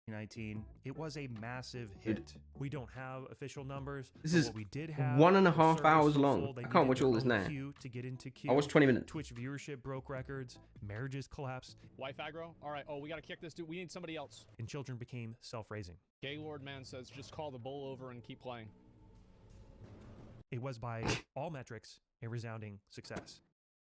2019, it was a massive hit. We don't have official numbers. This is what we did have 1.5 hours long. I can't watch all this now. To get into queue. I watched 20 minutes. Twitch viewership broke records. Marriages collapsed. Wife aggro? All right. Oh, we got to kick this dude. We need somebody else. And children became self-raising. Gaylord man says just call the bull over and keep playing. It was by all metrics a resounding success.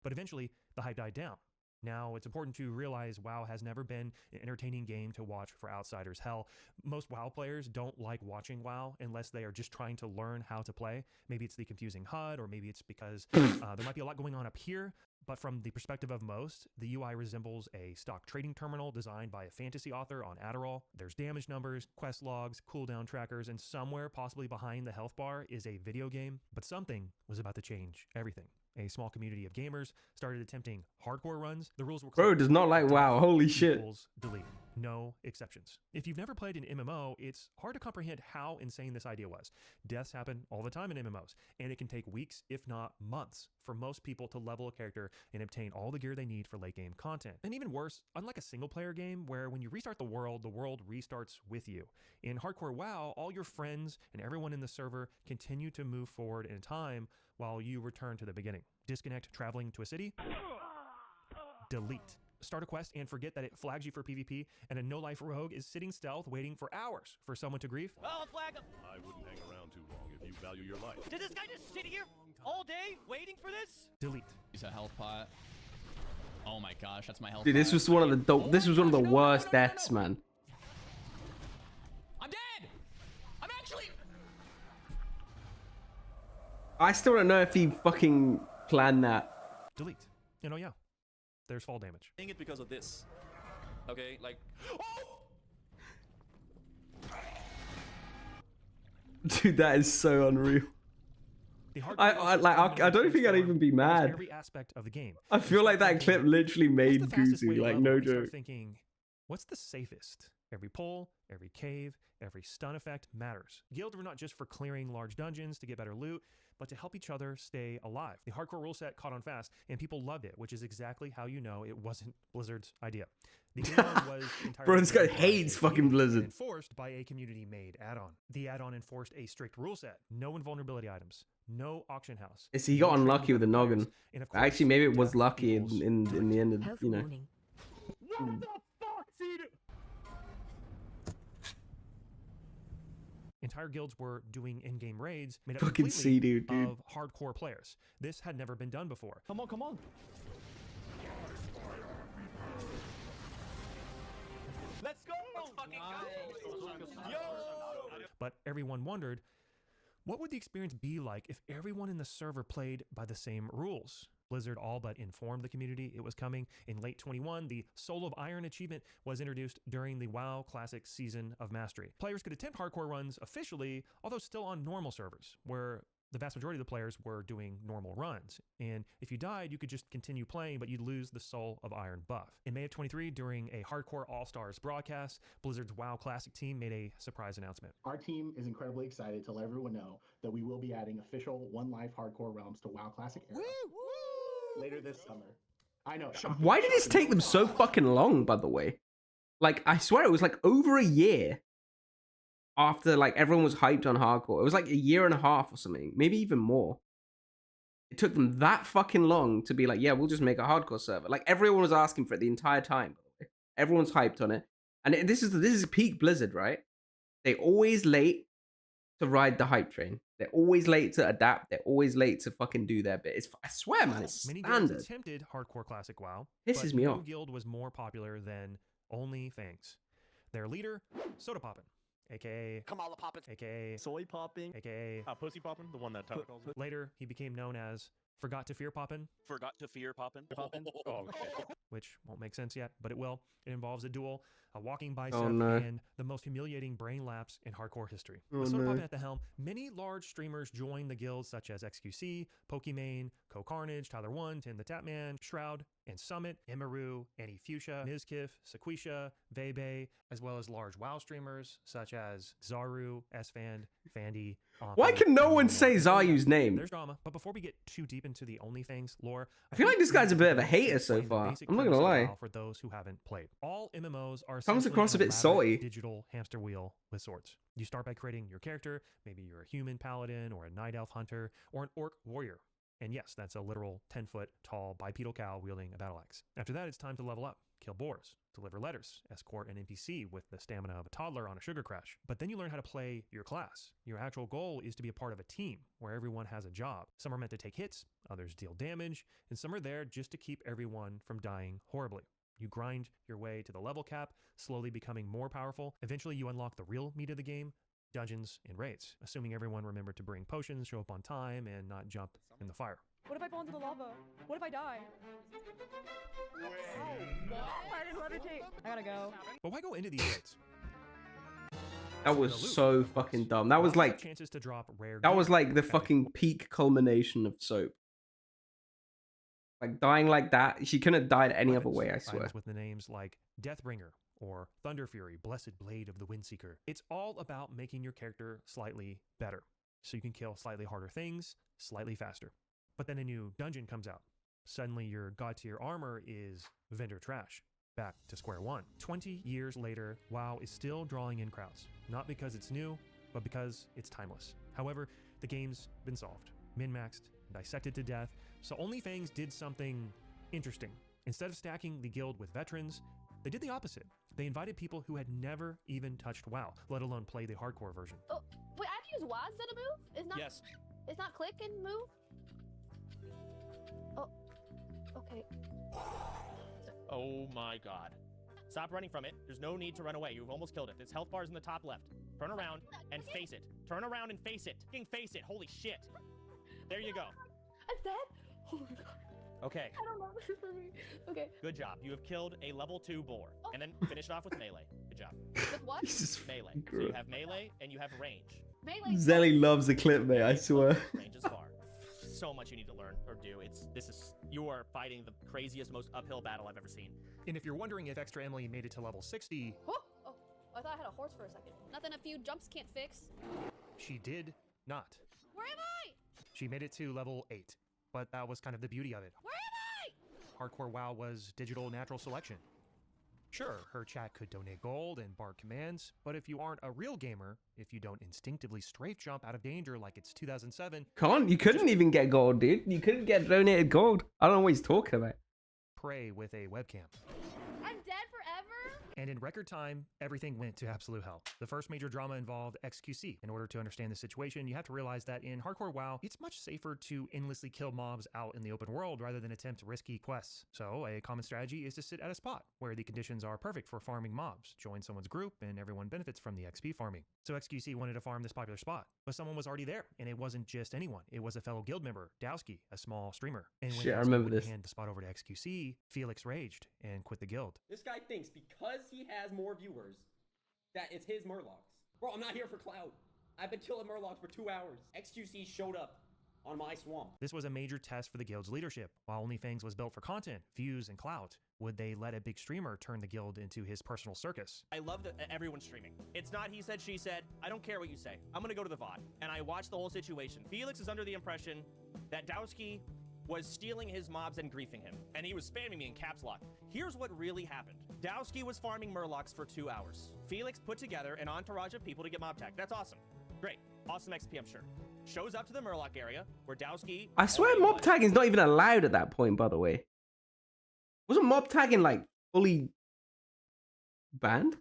But eventually, the hype died down. Now, it's important to realize WoW has never been an entertaining game to watch for outsiders. Hell, most WoW players don't like watching WoW unless they are just trying to learn how to play. Maybe it's the confusing HUD, or maybe it's because there might be a lot going on up here. But from the perspective of most, the UI resembles a stock trading terminal designed by a fantasy author on Adderall. There's damage numbers, quest logs, cooldown trackers, and somewhere, possibly behind the health bar, is a video game. But something was about to change everything. A small community of gamers started attempting hardcore runs. The rules were clear. Bro does not like WoW. Holy shit. Delete. No exceptions. If you've never played an MMO, it's hard to comprehend how insane this idea was. Deaths happen all the time in MMOs, and it can take weeks, if not months, for most people to level a character and obtain all the gear they need for late game content. And even worse, unlike a single player game where when you restart the world restarts with you. In hardcore WoW, all your friends and everyone in the server continue to move forward in time while you return to the beginning. Disconnect traveling to a city. Delete. Start a quest and forget that it flags you for PvP, and a no-life rogue is sitting stealth waiting for hours for someone to grief. Oh, flag him! I wouldn't hang around too long if you value your life. Did this guy just sit here all day waiting for this? Delete. He's a health pot. Oh my gosh, that's my health. Dude, this was one of the this was one of the worst deaths, man. I'm dead. I'm actually. I still don't know if he fucking planned that. Delete. You know, yeah. There's fall damage. Doing it because of this. Okay, like. Dude, that is so unreal. I don't think I'd even be mad. Every aspect of the game. I feel like that clip literally made Goosey, like, no joke. Thinking, what's the safest? Every pull, every cave, every stun effect matters. Guilds were not just for clearing large dungeons to get better loot, but to help each other stay alive. The hardcore rule set caught on fast, and people loved it, which is exactly how you know it wasn't Blizzard's idea. The add-on was entirely Bro, this guy hates fucking Blizzard. Enforced by a community-made add-on. The add-on enforced a strict rule set. No invulnerability items. No auction house. See, he got unlucky with the noggin. Actually, maybe it was lucky in the end of, you know. What the fuck, Cedar? Entire guilds were doing in-game raids made up Fucking completely dude. of hardcore players. This had never been done before. Come on, come on. Let's go! Let's fucking go! Yo! But everyone wondered, what would the experience be like if everyone in the server played by the same rules? Blizzard all but informed the community it was coming. In late 21, the Soul of Iron achievement was introduced during the WoW Classic Season of Mastery. Players could attempt hardcore runs officially, although still on normal servers, where the vast majority of the players were doing normal runs. And if you died, you could just continue playing, but you'd lose the Soul of Iron buff. In May of 23, during a Hardcore All-Stars broadcast, Blizzard's WoW Classic team made a surprise announcement. Our team is incredibly excited to let everyone know that we will be adding official One Life Hardcore realms to WoW Classic era later this summer. I know. Why did this take them so fucking long, by the way? Like, I swear it was like over a year after like everyone was hyped on hardcore. It was like a year and a half or something, maybe even more. It took them that fucking long to be like, yeah, we'll just make a hardcore server. Like, everyone was asking for it the entire time, by the way. Everyone's hyped on it. And this is peak Blizzard, right? They always late to ride the hype train. They're always late to adapt. They're always late to fucking do their bit. I swear, man, it's Many standard. guilds attempted hardcore classic WoW, Pisses but me no off. guild was more popular than Only Fangs. Their leader, Soda Poppin', aka Kamala Poppin', aka Soy popping. aka Pussy popping, the one that Tyler calls it. later he became known as Forgot to Fear Poppin', Forgot to fear popping. Oh, okay. which won't make sense yet, but it will. It involves a duel, a walking bicep, Oh, no. and the most humiliating brain lapse in hardcore history. Oh, With Soda no. Poppin' at the helm, many large streamers joined the guilds such as XQC, Pokimane, Co-Carnage, Tyler1, Tin the Tapman, Shroud, and Summit, Emiru, Annie Fuchsia, Mizkif, Sequisha, Vebe, as well as large WoW streamers such as Zaru, Sfand, Fandy. Why can no one and say more. Zaryu's name? There's drama, but before we get too deep into the OnlyFans lore, I feel like this guy's a bit of a hater so explain the far. basic I'm not gonna premise of lie. WoW for those who haven't played. All MMOs are Comes essentially across a an bit elaborate salty. digital hamster wheel with swords. You start by creating your character. Maybe you're a human paladin or a night elf hunter or an orc warrior. And yes, that's a literal 10-foot tall bipedal cow wielding a battle axe. After that, it's time to level up, kill boars, deliver letters, escort an NPC with the stamina of a toddler on a sugar crash. But then you learn how to play your class. Your actual goal is to be a part of a team where everyone has a job. Some are meant to take hits, others deal damage, and some are there just to keep everyone from dying horribly. You grind your way to the level cap, slowly becoming more powerful. Eventually, you unlock the real meat of the game, dungeons and raids, assuming everyone remembered to bring potions, show up on time, and not jump in the fire. What if I fall into the lava? What if I die? I didn't levitate. I gotta go. But why go into these raids? That was so fucking dumb. That was Lots of like chances to drop rare that was gear. like the fucking peak culmination of soap. Like dying like that, she couldn't have died any other Weapons, way, I swear. items with the names like Deathbringer or Thunder Fury, Blessed Blade of the Windseeker. It's all about making your character slightly better, so you can kill slightly harder things slightly faster. But then a new dungeon comes out. Suddenly your god tier armor is vendor trash. Back to square one. 20 years later, WoW is still drawing in crowds. Not because it's new, but because it's timeless. However, the game's been solved, min-maxed, dissected to death, so OnlyFans did something interesting. Instead of stacking the guild with veterans, they did the opposite. They invited people who had never even touched WoW, let alone play the hardcore version. Oh, wait, I have to use WAS instead of move? It's not, Yes. It's not click and move? Oh, okay. Oh my god. Stop running from it. There's no need to run away. You've almost killed it. This health bar is in the top left. Turn around and face it. Turn around and face it. Fucking face it. Holy shit. There you go. I'm dead? Oh my god. Okay. I don't know this is for me. Okay. Good job. You have killed a level 2 boar. And then finish it off with melee. Good job. With what? Jesus Melee. fucking So you Christ. have melee and you have range. Melee. Zelly loves the clip, mate, I swear. Range is far. So much you need to learn or do. You are fighting the craziest, most uphill battle I've ever seen. And if you're wondering if Extra Emily made it to level 60, Oh, I thought I had a horse for a second. Nothing a few jumps can't fix. she did not. Where am I? She made it to level 8, but that was kind of the beauty of it. Where am Hardcore WoW was digital natural selection. Sure, her chat could donate gold and bark commands, but if you aren't a real gamer, if you don't instinctively strafe jump out of danger like it's 2007, You couldn't even get gold, dude. You couldn't get donated gold. I don't know what he's talking about. pray with a webcam. I? I'm dead forever? And in record time, everything went to absolute hell. The first major drama involved XQC. In order to understand the situation, you have to realize that in hardcore WoW, it's much safer to endlessly kill mobs out in the open world rather than attempt risky quests. So a common strategy is to sit at a spot where the conditions are perfect for farming mobs. Join someone's group and everyone benefits from the XP farming. So XQC wanted to farm this popular spot, but someone was already there, and it wasn't just anyone. It was a fellow guild member, Dowski, a small streamer. And when Shit, I Dowski remember wouldn't this. hand the spot over to XQC, Felix raged and quit the guild. This guy thinks because he has more viewers that it's his Murlocs. Bro, I'm not here for clout. I've been killing Murlocs for 2 hours. XQC showed up on my swamp. This was a major test for the guild's leadership. While OnlyFans was built for content, views, and clout, would they let a big streamer turn the guild into his personal circus? I love that everyone's streaming. It's not he said, she said. I don't care what you say. I'm gonna go to the VOD. And I watched the whole situation. Felix is under the impression that Dowski was stealing his mobs and griefing him. And he was spamming me in caps lock. Here's what really happened. Dowski was farming Murlocs for 2 hours. Felix put together an entourage of people to get mob tagged. That's awesome. Great. Awesome XP, I'm sure. Shows up to the Murloc area where Dowski... I swear already mob was. tagging's not even allowed at that point, by the way. Wasn't mob tagging like fully banned?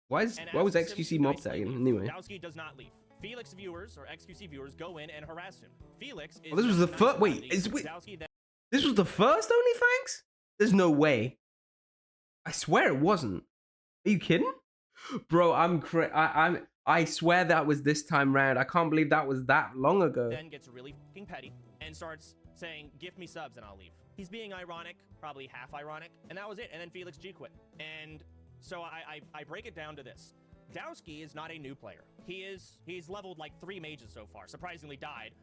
Why was And XQC asks him mob nicely tagging leave. anyway? Dowski does not leave. Felix viewers or XQC viewers go in and harass him. Felix is... Oh, this was the nice first. and Wait, friendly. is Dowski then this was the first OnlyFans? There's no way. I swear it wasn't. Are you kidding, bro? I swear that was this time round. I can't believe that was that long ago. then gets really fucking petty and starts saying, "Give me subs and I'll leave." He's being ironic, probably half ironic, and that was it. And then Felix G quit. And so I break it down to this. Dowski is not a new player. He's leveled like 3 mages so far. Surprisingly died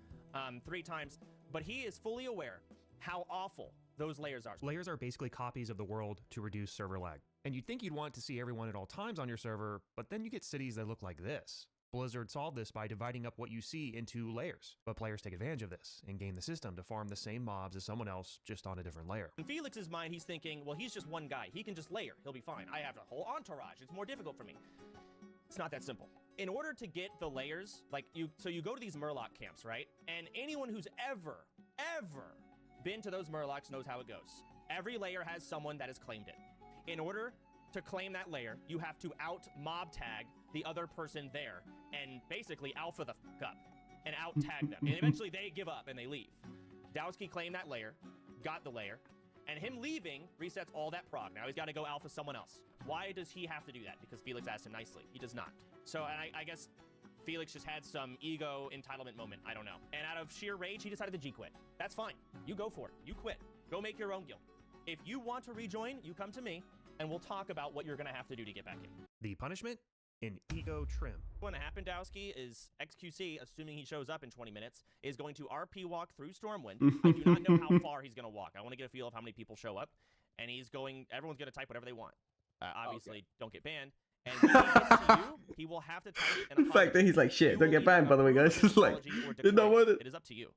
3 times, but he is fully aware how awful those layers are. Layers are basically copies of the world to reduce server lag. And you'd think you'd want to see everyone at all times on your server, but then you get cities that look like this. Blizzard solved this by dividing up what you see into layers, but players take advantage of this and game the system to farm the same mobs as someone else just on a different layer. In Felix's mind, he's thinking, well, he's just one guy. He can just layer. He'll be fine. I have a whole entourage. It's more difficult for me. It's not that simple. In order to get the layers, so you go to these Murloc camps, right? And anyone who's ever been to those Murlocs knows how it goes. Every layer has someone that has claimed it. In order to claim that layer, you have to out-mob tag the other person there and basically alpha the fuck up and out-tag them. And eventually they give up and they leave. Dowski claimed that layer, got the layer, and him leaving resets all that prog. Now he's got to go alpha someone else. Why does he have to do that? Because Felix asked him nicely. He does not. So I guess Felix just had some ego entitlement moment. I don't know. And out of sheer rage, he decided to G-quit. That's fine. You go for it. You quit. Go make your own guild. If you want to rejoin, you come to me, and we'll talk about what you're going to have to do to get back in. The punishment? An ego trim. What's going to happen, Dowski, is XQC, assuming he shows up in 20 minutes, is going to RP walk through Stormwind. I do not know how far he's going to walk. I want to get a feel of how many people show up. And everyone's going to type whatever they want. Obviously, don't get banned. And when he gets to you, he will have to type an The fact that he's like, shit, don't get banned, by the way, guys. It's like, did not want it. It is up to you.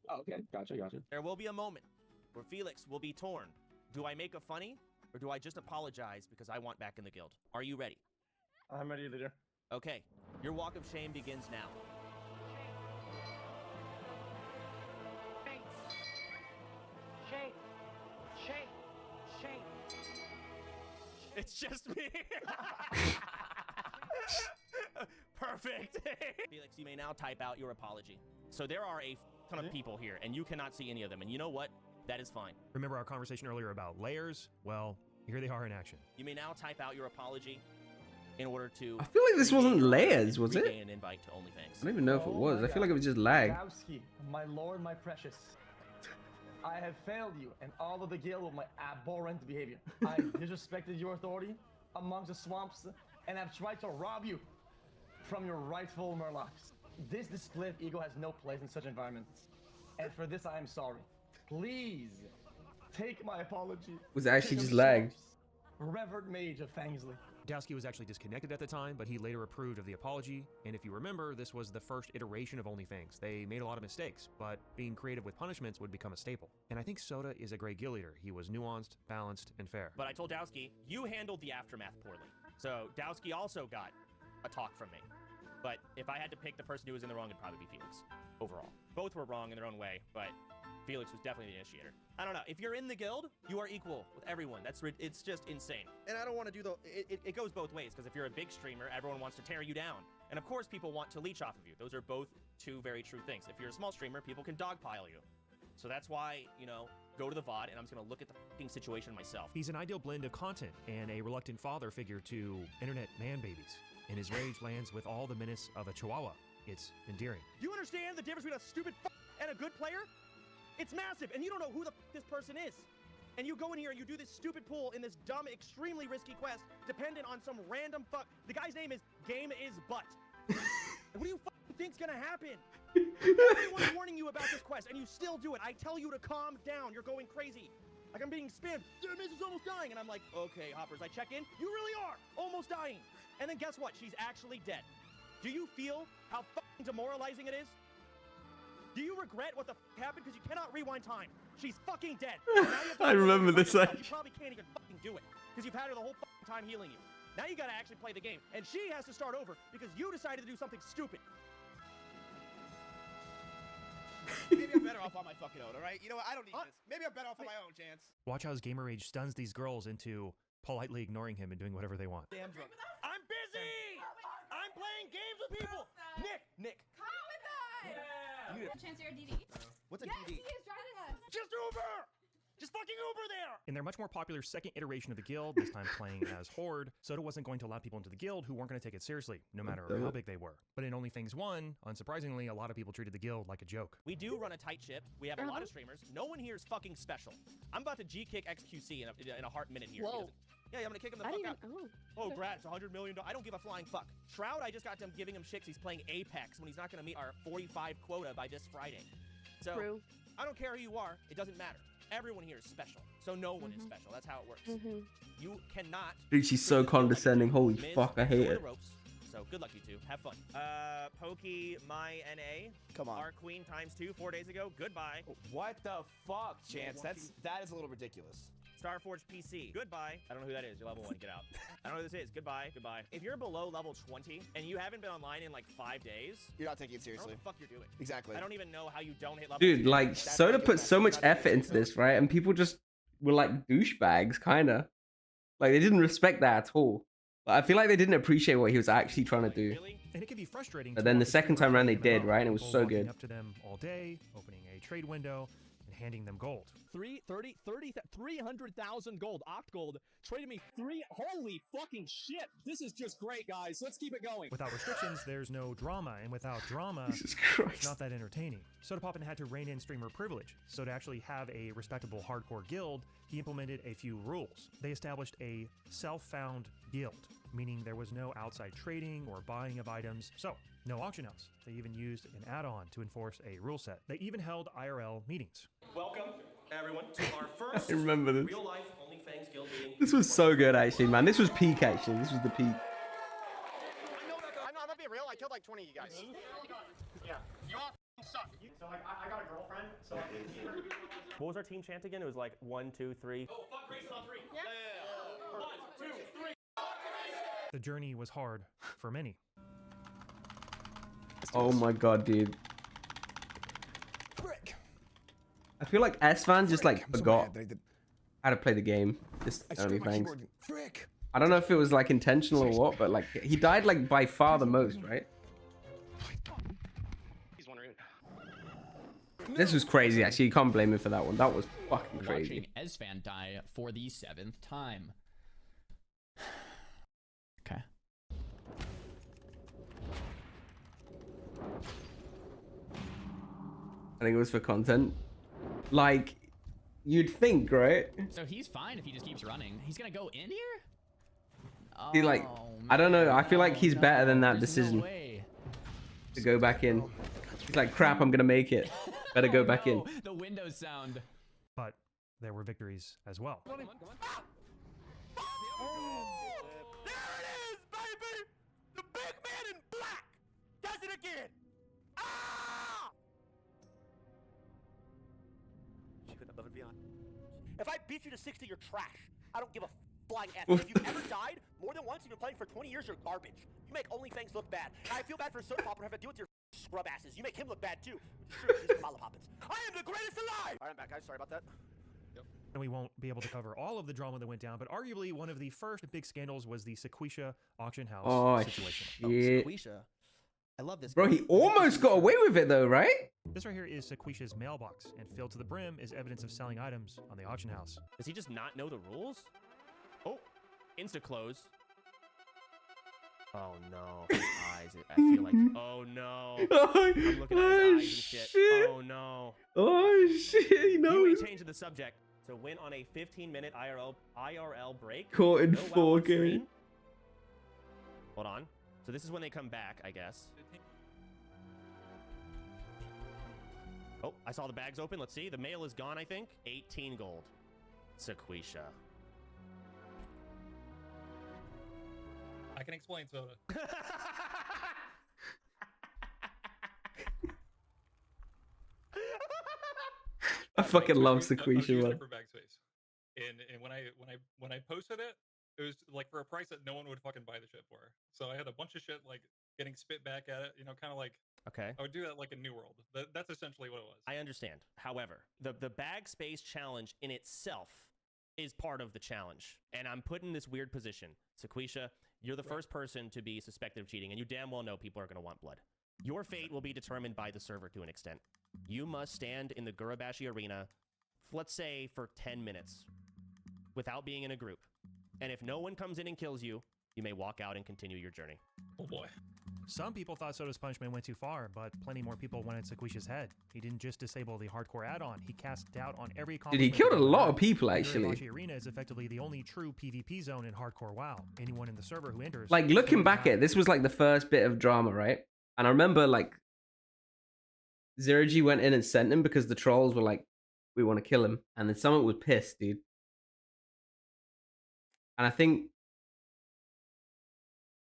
Oh, okay. Gotcha. There will be a moment where Felix will be torn. Do I make a funny, or do I just apologize because I want back in the guild? Are you ready? I'm ready, leader. Okay, your walk of shame begins now. Shame. It's just me. Perfect. Felix, you may now type out your apology. So there are a ton of people here, and you cannot see any of them. And you know what? That is fine. Remember our conversation earlier about layers? Well, here they are in action. You may now type out your apology in order to... I feel like this wasn't layers, was it? An invite to OnlyFans. I don't even know if it was. I feel like it was just lag. Dowski, my lord, my precious. I have failed you and all of the guild with my abhorrent behavior. I disrespected your authority amongst the swamps and have tried to rob you from your rightful Murlocs. This display of ego has no place in such environments. And for this, I am sorry. Please, take my apology. Was it actually just lag? Revered Mage of Fangsley. Dowski was actually disconnected at the time, but he later approved of the apology. And if you remember, this was the first iteration of OnlyFans. They made a lot of mistakes, but being creative with punishments would become a staple. And I think Soda is a great guild leader. He was nuanced, balanced, and fair. But I told Dowski, you handled the aftermath poorly. So Dowski also got a talk from me. But if I had to pick the person who was in the wrong, it'd probably be Felix, overall. Both were wrong in their own way, but Felix was definitely the initiator. I don't know. If you're in the guild, you are equal with everyone. It's just insane. And I don't want to do it goes both ways, because if you're a big streamer, everyone wants to tear you down. And of course, people want to leech off of you. Those are both two very true things. If you're a small streamer, people can dogpile you. So that's why, go to the VOD, and I'm just going to look at the fucking situation myself. He's an ideal blend of content and a reluctant father figure to internet man babies. And his rage lands with all the menace of a chihuahua. It's endearing. You understand the difference between a stupid and a good player? It's massive, and you don't know who this person is. And you go in here and you do this stupid pull in this dumb, extremely risky quest, dependent on some random fuck. The guy's name is Game Is Butt. What do you think's gonna happen? Everyone's warning you about this quest, and you still do it. I tell you to calm down. You're going crazy. Like I'm being spammed. Miz is almost dying, and I'm like, okay, Hoppers. I check in. You really are almost dying. And then guess what? She's actually dead. Do you feel how fucking demoralizing it is? Do you regret what the happened? Because you cannot rewind time. She's fucking dead. I remember this. You probably can't even fucking do it because you've had her the whole fucking time healing you. Now you gotta actually play the game, and she has to start over because you decided to do something stupid. Maybe I'm better off on my fucking own, all right? You know what? I don't need this. Maybe I'm better off on my own, Chance. Watch how his gamer rage stuns these girls into politely ignoring him and doing whatever they want. Damn drunk. I'm busy! I'm playing games with people! Nick! Come with us! Yeah! Chance, you're a DD. What's a yes, DD? He is driving us. Just Uber! Just fucking Uber there! In their much more popular second iteration of the guild, this time playing as Horde, Soda wasn't going to allow people into the guild who weren't going to take it seriously, no matter how big they were. But in OnlyFans 1, unsurprisingly, a lot of people treated the guild like a joke. We do run a tight ship. We have a lot of streamers. No one here is fucking special. I'm about to G-kick XQC in a heart minute here. Whoa. Yeah, I'm gonna kick him the fuck out. Oh, Brad, it's $100 million. I don't give a flying fuck. Shroud, I just got done giving him shit 'cause he's playing Apex when he's not gonna meet our 45 quota by this Friday. So, True. I don't care who you are. It doesn't matter. Everyone here is special. So no one is special. That's how it works. You cannot... Dude, she's so condescending. Holy Miz, fuck, I hate show her it. the ropes. So So good luck, you two. Have fun. Pokey, my NA. Come on. Our queen ×2 4 days ago. Goodbye. What the fuck, Chance? That is a little ridiculous. Starforge PC. Goodbye. I don't know who that is. You're level 1. Get out. I don't know who this is. Goodbye. Goodbye. If you're below level 20 and you haven't been online in like 5 days, You're not taking it I don't know seriously. what the fuck you're doing. Exactly. I don't even know how you don't hit level Dude, 2. like Soda put so much effort into this, right? And people just were like douchebags, kind of. Like they didn't respect that at all. But I feel like they didn't appreciate what he was actually trying to do. Really? And it can be frustrating. But to then the watch a second streamer time around they playing did, MMO, right? And it was people so walking good. up to them all day, opening a trade window, and handing them gold. 300,000 gold, oct gold, traded me 3. Holy fucking shit! This is just great, guys. Let's keep it going. Without restrictions, there's no drama, and without drama, Jesus it's Christ. not that entertaining. Sodapoppin had to rein in streamer privilege, so to actually have a respectable hardcore guild, he implemented a few rules. They established a self-found guild, meaning there was no outside trading or buying of items, so no auction house. They even used an add-on to enforce a rule set. They even held IRL meetings. Welcome, everyone, to our first I remember this. real-life OnlyFans guild meeting. This was so good, actually, man. This was peak, actually. This was the peak. I'm not being real. I killed like 20 of you guys. Yeah. You all suck. So like, I got a girlfriend. So like, What was our team chant again? It was like 1, 2, 3. oh, fuck Grayson on 3. Yeah. 1, 2, 3. The journey was hard for many. Oh my god, dude. I feel like S-Fan just like forgot how to play the game. Just OnlyFans. I don't know if it was like intentional or what, but like he died like by far the most, right? He's wondering. This was crazy, actually. You can't blame him for that one. That was fucking Watching crazy. Esfan die for the 7th time. Okay. I think it was for content. Like, you'd think, right? So he's fine if he just keeps running. He's gonna go in here? He like, Oh, I don't know. I feel like no, he's better than that there's no decision way. to go back in. He's like, crap, I'm gonna make it. Better go back in. No, the Windows sound. But there were victories as well. There it is, baby! The big man in black does it again! Ah! She couldn't above and beyond. If I beat you to 60, you're trash. I don't give a flying F. If you've ever died more than once, you've been playing for 20 years, you're garbage. You make OnlyFans look bad. And I feel bad for Sodapopper having to deal with your scrub asses. You make him look bad too. True, he's a Malapoppins. I am the greatest alive! Alright, I'm back, guys. Sorry about that. And we won't be able to cover all of the drama that went down, but arguably one of the first big scandals was the Sequisha auction house Oh, situation. shit. Sequisha. I love this. Bro, he almost got away with it though, right? This right here is Sequisha's mailbox, and filled to the brim is evidence of selling items on the auction house. Does he just not know the rules? Oh, insta close. Oh no, his eyes. I feel like. Oh no. I'm looking at his eyes and shit. Oh no. Oh shit, he You knows. may change the subject to win on a 15-minute IRL break. Caught in No WoW on 4K. screen. Hold on. So this is when they come back, I guess. Oh, I saw the bags open. Let's see. The mail is gone, I think. 18 gold. Sequisha. I can explain Soda. I fucking love I was Sequisha, using man. it for backspace, and when I posted it, it was like for a price that no one would fucking buy the shit for. So I had a bunch of shit like getting spit back at it, you know, kind of like. Okay. I would do that like in New World. That's essentially what it was. I understand. However, the bag space challenge in itself is part of the challenge. And I'm put in this weird position. Sequisha, you're the first person to be suspected of cheating, and you damn well know people are going to want blood. Your fate will be determined by the server to an extent. You must stand in the Gurabashi arena, let's say for 10 minutes, without being in a group. And if no one comes in and kills you, you may walk out and continue your journey. Oh boy. Some people thought Soda's punishment went too far, but plenty more people wanted Sequisha's head. He didn't just disable the hardcore add-on, he cast doubt on every Dude, he killed a lot of people, actually. Gurabashi Arena is effectively the only true PvP zone in hardcore WoW. Anyone in the server who enters... Like, looking back at it, this was like the first bit of drama, right? And I remember, like, Zero G went in and sent him because the trolls were like, we want to kill him. And then someone was pissed, dude. And I think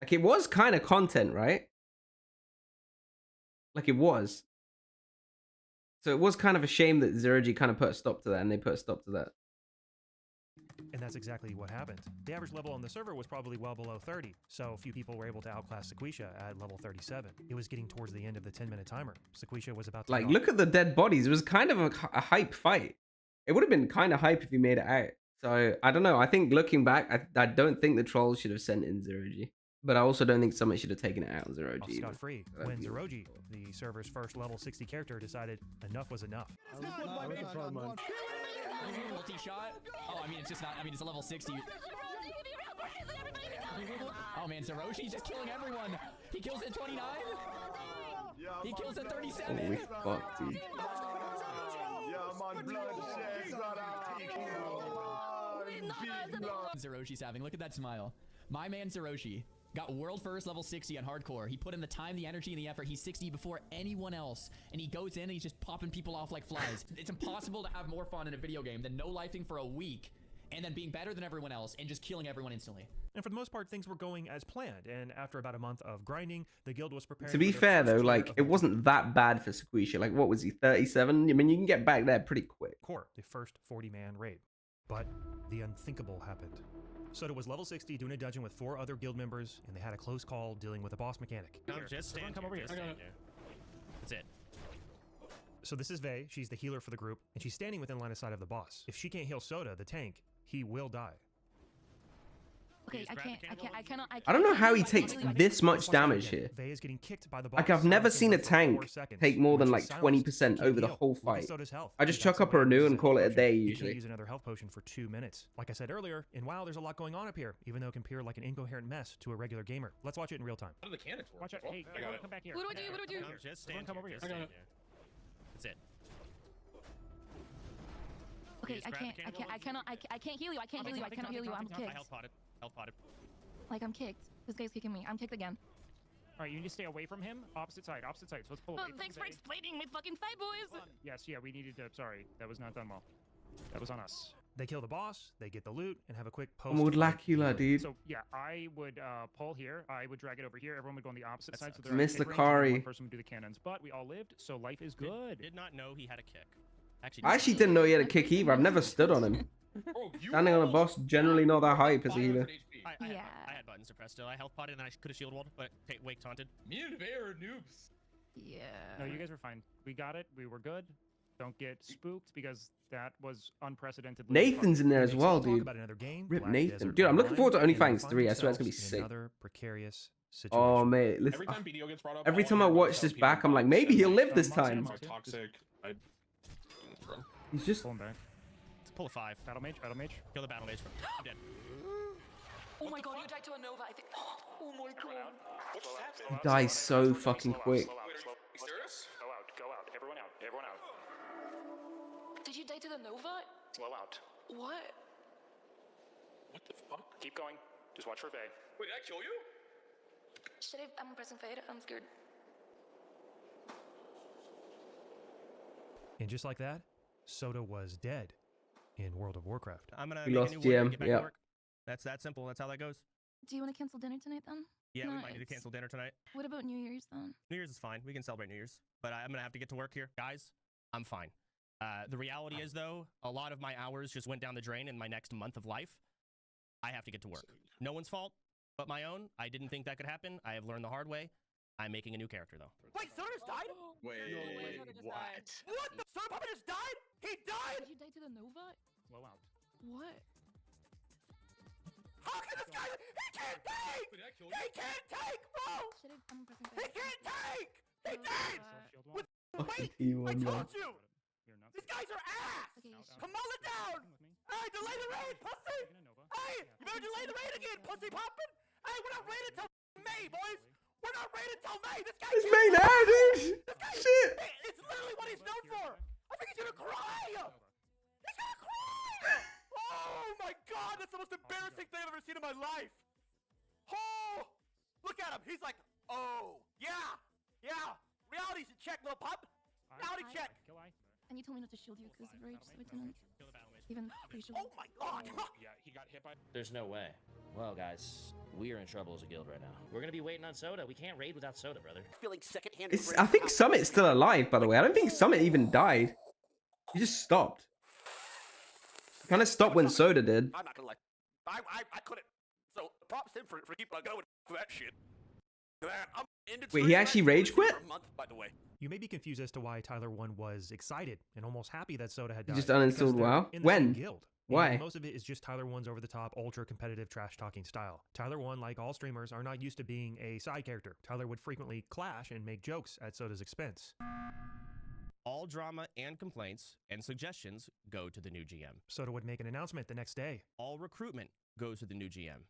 Like, it was kind of content, right? Like, it was. So it was kind of a shame that Zero G kind of put a stop to that, and they put a stop to that. And that's exactly what happened. The average level on the server was probably well below 30, so few people were able to outclass Sequisha at level 37. It was getting towards the end of the 10-minute timer. Sequisha was about to Like, get off. look at the dead bodies. It was kind of a hype fight. It would have been kind of hype if he made it out. So, I don't know. I think looking back, I don't think the trolls should have sent in Zero G. But I also don't think someone should have taken it out on Zero G. Scot-free when Zeroji, the server's first level 60 character, decided enough was enough. Multi-shot? Oh, I mean, it's just not... I mean, it's a level 60. Oh, man, Zeroji's just killing everyone. He kills at 29. He kills at 37. Holy fuck, dude. Zeroji's having. Look at that smile. My man Zeroji got world first level 60 on hardcore. He put in the time, the energy, and the effort. He's 60 before anyone else. And he goes in and he's just popping people off like flies. It's impossible to have more fun in a video game than no-lifing for a week and then being better than everyone else and just killing everyone instantly. And for the most part, things were going as planned. And after about a month of grinding, the guild was prepared. To be fair, though, like, it wasn't that bad for Sequisha. Like, what was he, 37? I mean, you can get back there pretty quick. Core, the first 40-man raid. But the unthinkable happened. Soda was level 60 doing a dungeon with 4 other guild members, and they had a close call dealing with a boss mechanic. Come over here. That's it. So this is Vey. She's the healer for the group, and she's standing within line of sight of the boss. If she can't heal Soda, the tank, he will die. Okay, I don't know how he takes this much damage here. Vey is getting kicked by the boss. Like, I've never seen a tank take more than like 20% over the whole fight. I just chuck up a renew and call it a day You usually. can use another health potion for 2 minutes. Like I said earlier, in WoW, there's a lot going on up here, even though it can appear like an incoherent mess to a regular gamer. Let's watch it in real time. How do the cannons work? Watch out. Hey, come back here. What do I do? What do I do? Just stand Come over here. That's it. Okay, I can't heal you. I can't heal you. I cannot heal you. I'm I kicked. health potted. Health potted. Like, I'm kicked. This guy's kicking me. I'm kicked again. All right, you need to stay away from him. Opposite side. So let's pull away. Oh, thanks for explaining my fucking fight, boys. Yes, yeah, we needed to. Sorry, that was not done well. That was on us. They kill the boss, they get the loot, and have a quick post. I'm with Lacula, dude. So yeah, I would pull here. I would drag it over here. Everyone would go on the opposite side. So they're Miss at mid-range, Lakari. and one person would do the cannons. But we all lived, so life is good. Did not know he had a kick. I actually didn't know he had a kick either. I've never stood on him. Standing on a boss, generally not that hype as a healer. I had button suppressed still. I health potted and I could have shield walled, but wake taunted. Me and Vey are noobs. Yeah. No, you guys were fine. We got it. We were good. Don't get spooked because that was unprecedented. Nathan's in there as well, Talk dude. about another game, Rip Black Nathan. Desert Dude, I'm looking forward to Online, Only and they Fangs find 3. I swear it's gonna be themselves sick. in another precarious situation. Oh, mate. Listen, Every time BDO gets brought up, every time I watch this back, I'm like, maybe he'll live this time. Toxic. He's just... Pulling back. Let's pull a 5. Battle mage. Kill the battle mage. I'm dead. Oh my god, you died to a Nova, I think. Oh my god. What just happened? He dies so fucking quick. Serious? Go out. Everyone out. Did you die to the Nova? Slow out. What? What the fuck? Keep going. Just watch for Vey. Wait, did I kill you? Should I? I'm pressing fade. I'm scared. And just like that, Soda was dead in World of Warcraft. I'm gonna We make lost a new warrior and GM, get back yeah. to work. That's that simple. That's how that goes. Do you want to cancel dinner tonight then? Yeah, we might need to Nice. cancel dinner tonight. What about New Year's then? New Year's is fine. We can celebrate New Year's. But I'm gonna have to get to work here. Guys, I'm fine. The reality is, though, a lot of my hours just went down the drain in my next month of life. I have to get to work. No one's fault but my own. I didn't think that could happen. I have learned the hard way. I'm making a new character, though. Wait, Soda just died? Wait, what? What? The Soda Puppet just died? He died? Did you die to the Nova? Slow out. What? How can this guy? He can't take! Wait, did I kill you? He can't take, bro! Should I? I'm pressing He fade. can't take! He died! Shield With wall. wait! He I won, told you! You're nuts. These guys are ass! Okay, Come on it down! With me. Hey, delay the raid, pussy! Taking a Nova. Hey, you better delay the raid again, pussy poppin'! Hey, we're not raided till May, boys! We're not raided till May! This guy It's can't May now, play. dude! This guy, Shit! It's literally what he's known for! I think he's gonna cry! He's gonna cry! Oh my god, that's the most embarrassing thing I've ever seen in my life! Oh! Look at him, he's like, oh, yeah! Reality's in check, little pup! Reality check! Kill I. And you told me not to shield you because of rage, so I didn't. Kill the battle mage Even usually. Oh my god! Yeah, he got hit by. There's no way. Well, guys, we are in trouble as a guild right now. We're gonna be waiting on Soda. We can't raid without Soda, brother. Feeling secondhand. I think Summit's still alive, by the way. I don't think Summit even died. He just stopped. Kind of stopped when Soda did. I'm not gonna lie. I couldn't. So props to him for keeping on going for that shit. I'm ended Wait, he streaming actually for rage quit? a month, by the way. You may be confused as to why Tyler 1 was excited and almost happy that Soda had He died. just because uninstalled they're WoW? in the When? same guild. Why? And most of it is just Tyler 1's over-the-top, ultra-competitive trash-talking style. Tyler 1, like all streamers, are not used to being a side character. Tyler would frequently clash and make jokes at Soda's expense. All drama and complaints and suggestions go to the new GM. Soda would make an announcement the next day. All recruitment goes to the new GM.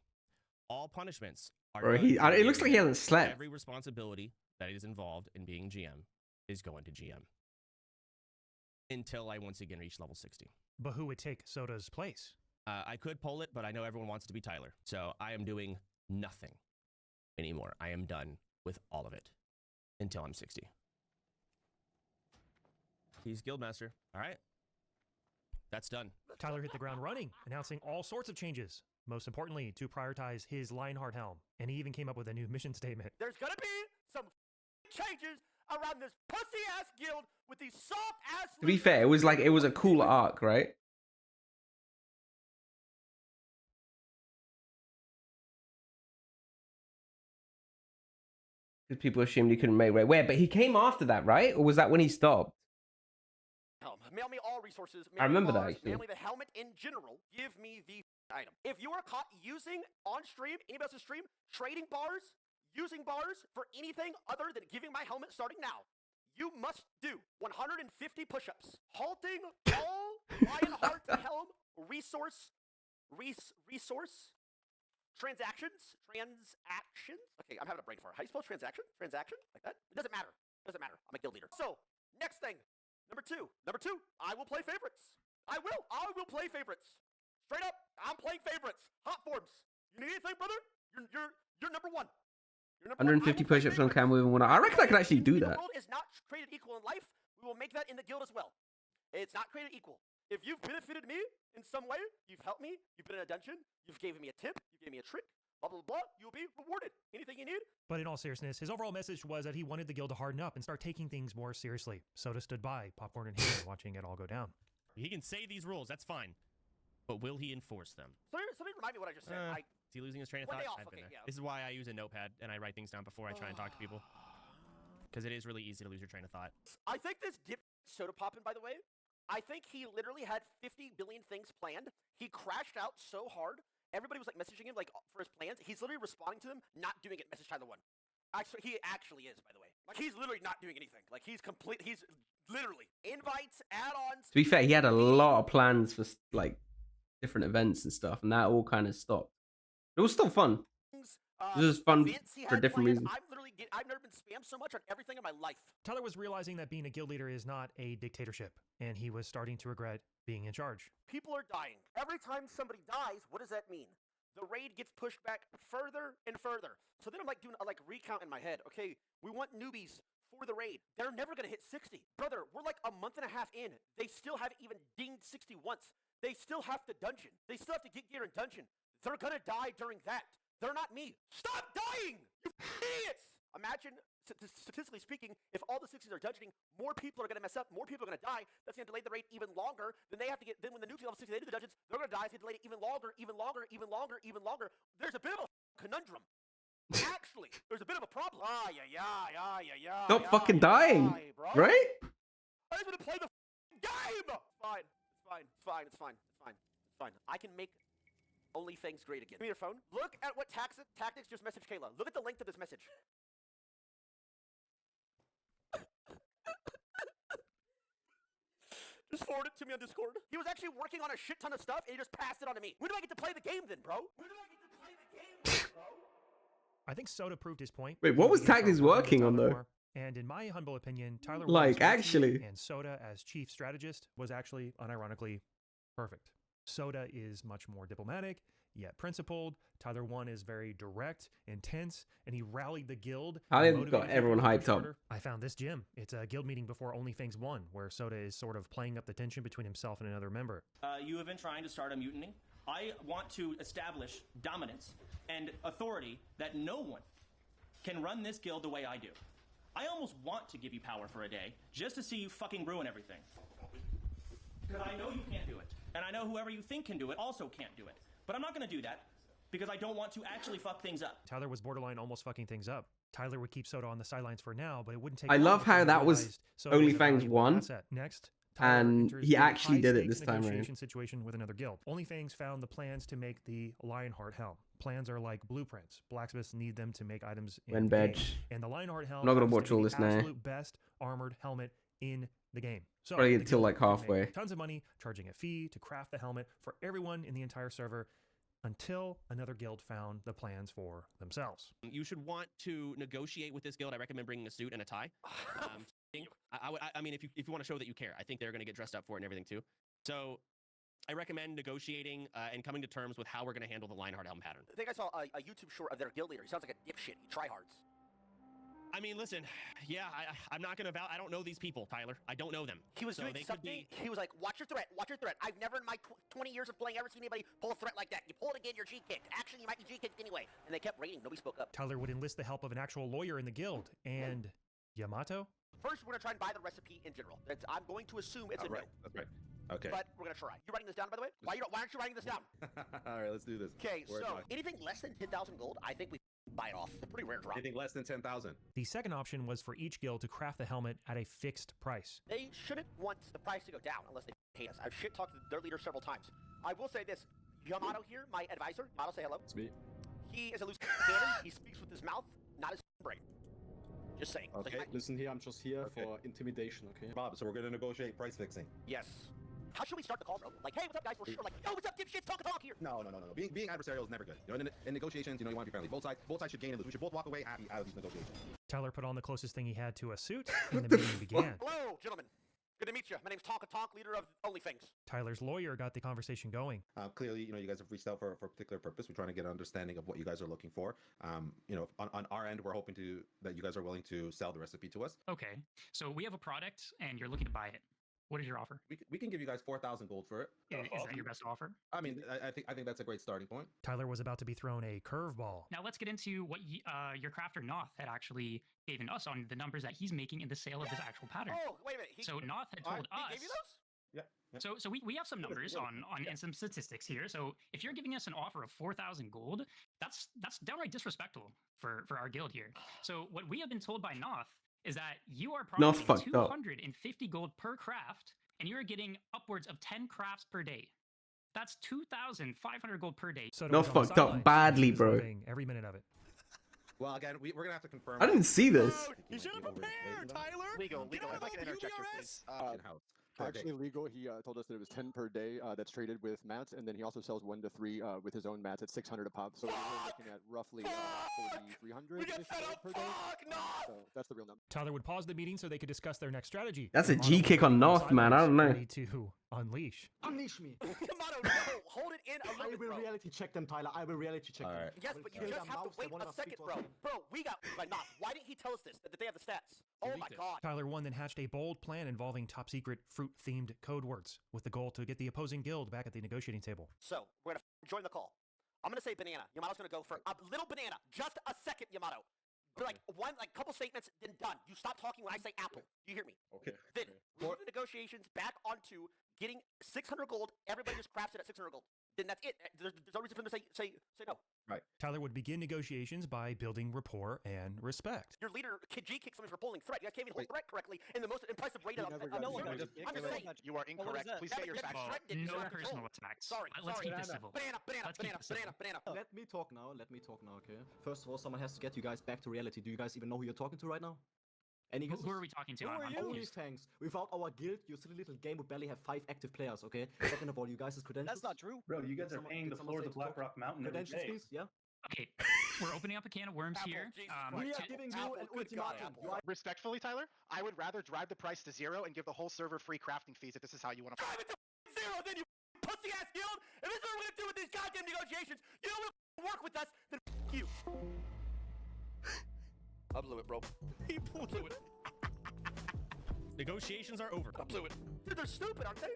All punishments are Bro, done to the it new looks like he GM. hasn't slept. Every responsibility that is involved in being GM is going to GM. Until I once again reach level 60. But who would take Soda's place? I could poll it, but I know everyone wants it to be Tyler. So I am doing nothing anymore. I am done with all of it until I'm 60. He's Guildmaster. All right. That's done. Tyler hit the ground running, announcing all sorts of changes. Most importantly, to prioritize his Lionheart helm. And he even came up with a new mission statement. There's gonna be some changes around this pussy-ass guild with these soft-ass... To be fair, it was a cool arc, right? Because people assumed he couldn't make raid. Wait, but he came after that, right? Or was that when he stopped? Helm. Mail me all resources. I remember that, bars, actually. Mail me the helmet in general. Give me the item. If you are caught using on stream, anybody else's stream, trading bars, using bars for anything other than giving my helmet starting now, you must do 150 push-ups. Halting all Lionheart helm resource transactions. Okay, I'm having a brain fart. How do you spell transaction? Transaction? Like that? It doesn't matter. Doesn't matter. I'm a guild leader. So, next thing. Number two, I will play favorites. I will play favorites. Straight up, I'm playing favorites. Hot forms. You need anything, brother? You're number one. You're number 150 push-ups on cam with one. I reckon I could actually do that. The world is not created equal in life. We will make that in the guild as well. It's not created equal. If you've benefited me in some way, you've helped me, you've been in a dungeon, you've given me a tip, you gave me a trick, blah, blah, blah, you'll be rewarded. Anything you need? But in all seriousness, his overall message was that he wanted the guild to harden up and start taking things more seriously. Soda stood by, popcorn in hand, watching it all go down. He can say these rules, that's fine. But will he enforce them? Somebody remind me what I just said. Is he losing his train of One thought? day off, I've been okay, there. yeah. This is why I use a notepad and I write things down before I try and talk to people. Because it is really easy to lose your train of thought. I think this dip Soda poppin', by the way, I think he literally had 50 billion things planned. He crashed out so hard. Everybody was like messaging him like for his plans. He's literally responding to them, not doing it. Message Tyler 1. Actually, he actually is, by the way. Like he's literally not doing anything. Like he's literally invites, add-ons. To be fair, he had a lot of plans for like different events and stuff, and that all kind of stopped. It was still fun. It was fun for different reasons. I've never been spammed so much on everything in my life. Tyler was realizing that being a guild leader is not a dictatorship, and he was starting to regret being in charge. People are dying. Every time somebody dies, what does that mean? The raid gets pushed back further and further. So then I'm like doing a recount in my head. Okay, we want newbies for the raid. They're never gonna hit 60. Brother, we're like a month and a half in. They still haven't even dinged 60 once. They still have to dungeon. They still have to get gear in dungeon. They're gonna die during that. They're not me. Stop dying, you idiots! Imagine, statistically speaking, if all the 60s are dungeoning, more people are going to mess up, more people are going to die. That's going to delay the rate even longer. Then they have to get, then when the new level 60 they do the dungeons, they're going to die. It's going to delay it even longer, even longer, even longer, even longer. There's a bit of a conundrum. Actually, there's a bit of a problem. Stop fucking dying, right? I just want to play the game! Fine. It's fine. It's fine. It's fine. It's fine. It's fine. I can make only things great again. Give me your phone. Look at what tactics just messaged Kayla. Look at the length of this message. Just forward it to me on Discord. He was actually working on a shit ton of stuff, and he just passed it on to me. When do I get to play the game then, bro? When do I get to play the game then, bro? I think Soda proved his point. Wait, what was Tactics working on, though? And in my humble opinion, Tyler like actually, and Soda as chief strategist was actually unironically perfect. Soda is much more diplomatic yet principled. Tyler 1 is very direct, intense, and he rallied the guild. How and they've motivated got them everyone to push hyped up. harder. I found this gym. It's a guild meeting before OnlyFans 1, where Soda is sort of playing up the tension between himself and another member. You have been trying to start a mutiny. I want to establish dominance and authority that no one can run this guild the way I do. I almost want to give you power for a day just to see you fucking ruin everything. Because I know you can't do it. And I know whoever you think can do it also can't do it. But I'm not going to do that because I don't want to actually fuck things up. Tyler was borderline almost fucking things up. Tyler would keep Soda on the sidelines for now, but it wouldn't take I long love before how he that was realized Soda was a OnlyFans valuable 1, asset. Next, Tyler and enters he a actually did it high-stakes this time around. negotiation situation with another guild. OnlyFans found the plans to make the Lionheart helm. Plans are like blueprints. Blacksmiths need them to make items in When the game. veg. And the Lionheart helm I'm not gonna is watch all the this now. absolute best armored helmet in the game. So Probably the until, guild like, could make halfway. Tons of money, charging a fee to craft the helmet for everyone in the entire server, until another guild found the plans for themselves. You should want to negotiate with this guild. I recommend bringing a suit and a tie. I mean, if you want to show that you care, I think they're going to get dressed up for it and everything too. So I recommend negotiating and coming to terms with how we're going to handle the Lionheart helm pattern. I think I saw a YouTube short of their guild leader. He sounds like a dipshit. He tryhards. I mean, listen, yeah, I'm not going to I don't know these people, Tyler. I don't know them. He was doing something. He was like, watch your threat, watch your threat. I've never in my 20 years of playing ever seen anybody pull a threat like that. You pull it again, you're G-kicked. Actually, you might be G-kicked anyway. And they kept raiding. Nobody spoke up. Tyler would enlist the help of an actual lawyer in the guild. And Yamato? First, we're going to try and buy the recipe in general. I'm going to assume it's a no. That's right. Okay. But we're going to try. You writing this down, by the way? Why aren't you writing this down? All right, let's do this. Okay, Where am so I? anything less than 10,000 gold, I think we buy it off. It's a pretty rare drop. Anything less than 10,000. The second option was for each guild to craft the helmet at a fixed price. They shouldn't want the price to go down unless they hate us. I've shit talked to their leader several times. I will say this. Yamato here, my advisor. Yamato, say hello. It's me. He is a loose cannon. He speaks with his mouth, not his brain. Just saying. Okay. Listen here, I'm just here for intimidation, okay? Bob, so we're going to negotiate price fixing. Yes. How should we start the call, bro? Like, hey, what's up, guys? We're sure. Like, yo, what's up, dipshits? Talk here. No. Being adversarial is never good. You know, in negotiations, you know, you want to be friendly. Both sides should gain and lose. We should both walk away happy out of these negotiations. Tyler put on the closest thing he had to a suit, and the meeting began. Hello, gentlemen. Good to meet you. My name's Tonka Tonk, leader of OnlyFans. Tyler's lawyer got the conversation going. Clearly, you know, you guys have reached out for a particular purpose. We're trying to get an understanding of what you guys are looking for. You know, on our end, we're hoping that you guys are willing to sell the recipe to us. Okay, so we have a product and you're looking to buy it. What is your offer? We can give you guys 4,000 gold for it. Is that your best offer? I mean, I think that's a great starting point. Tyler was about to be thrown a curveball. Now let's get into what your crafter Noth had actually given us on the numbers that he's making in the sale of this actual pattern. Oh, wait a minute. So Noth had told us. He gave you those? Yeah. So we have some numbers and some statistics here. So if you're giving us an offer of 4,000 gold, that's downright disrespectful for our guild here. So what we have been told by Noth is that you are promising 250 gold per craft, and you are getting upwards of 10 crafts per day. That's 2,500 gold per day. So Not fucked up badly, bro. Every minute of it. Well, again, we're gonna have to confirm. I didn't see this. You should have prepared, Tyler. Legal. If I can interject here, please. In-house. Actually legal. He told us that it was 10 per day that's traded with mats, and then he also sells 1 to 3 with his own mats at 600 a pop. So we're looking at roughly 4,300 per day. So that's the real number. Tyler would pause the meeting so they could discuss their next strategy. That's a G kick on North, man. I don't know. Ready to unleash. Unleash me. Yamato, no, hold it in a little I bit, will bro. reality check them, Tyler. I will reality check them. Yes, but you just have to wait a second, bro. Bro, we got Noth. Why didn't he tell us this? That they have the stats. Oh my god. Tyler 1 then hatched a bold plan involving top-secret fruit-themed code words, with the goal to get the opposing guild back at the negotiating table. So, we're gonna join the call. I'm gonna say banana. Yamato's gonna go for a little banana. Just a second, Yamato. But like couple statements, then done. You stop talking when I say apple. You hear me? Okay. Then move the negotiations back onto getting 600 gold. Everybody just crafts it at 600 gold. Then that's it. There's no reason for them to say no. Right. Tyler would begin negotiations by building rapport and respect. Your leader, G kicks somebody for pulling threat. You guys can't even hold threat correctly in the most impressive rate of no one. I'm just saying. You are incorrect. Please state your facts. No personal attacks. Sorry. Let's keep this civil. Banana. Let me talk now, okay? First of all, someone has to get you guys back to reality. Do you guys even know who you're talking to right now? Who are we talking to? I'm confused. Thanks. Without our guild, your silly little game would barely have 5 active players, okay? Second of all, you guys' credentials. That's not true. Bro, you guys are paying the floor of the Black Rock Mountain every Credentials, day. please, yeah? Okay, we're opening up a can of worms here. We are giving you an ultimatum. Respectfully, Tyler, I would rather drive the price to 0 and give the whole server free crafting fees if this is how you want to play. Drive it to 0, then you pussy. pussy ass guild. If this is what we're gonna do with these goddamn negotiations, you don't want to work with us, then you. I blew it, bro. He blew it. Negotiations are over. I blew it. Dude, they're stupid, aren't they?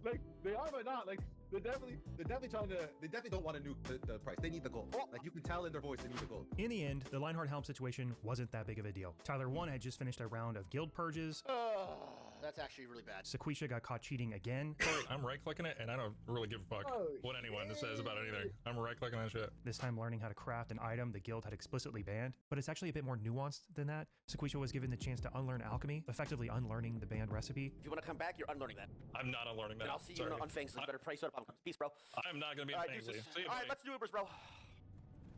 Like they are but not. Like they're definitely trying to. They definitely don't want to nuke the price. They need the gold. Like you can tell in their voice, they need the gold. In the end, the Lionheart Helm situation wasn't that big of a deal. Tyler 1 had just finished a round of guild purges. That's actually really bad. Sequisha got caught cheating again. Sorry, I'm right-clicking it, and I don't really give a fuck what anyone says about anything. I'm right-clicking that shit. This time learning how to craft an item the guild had explicitly banned, but it's actually a bit more nuanced than that. Sequisha was given the chance to unlearn alchemy, effectively unlearning the banned recipe. If you want to come back, you're unlearning that. I'm not unlearning that. And I'll see you on Fangs. Better price up. Peace, bro. I'm not gonna be All in right, Fangs. deuces. See you, All right, buddy. let's do Ubers, bro.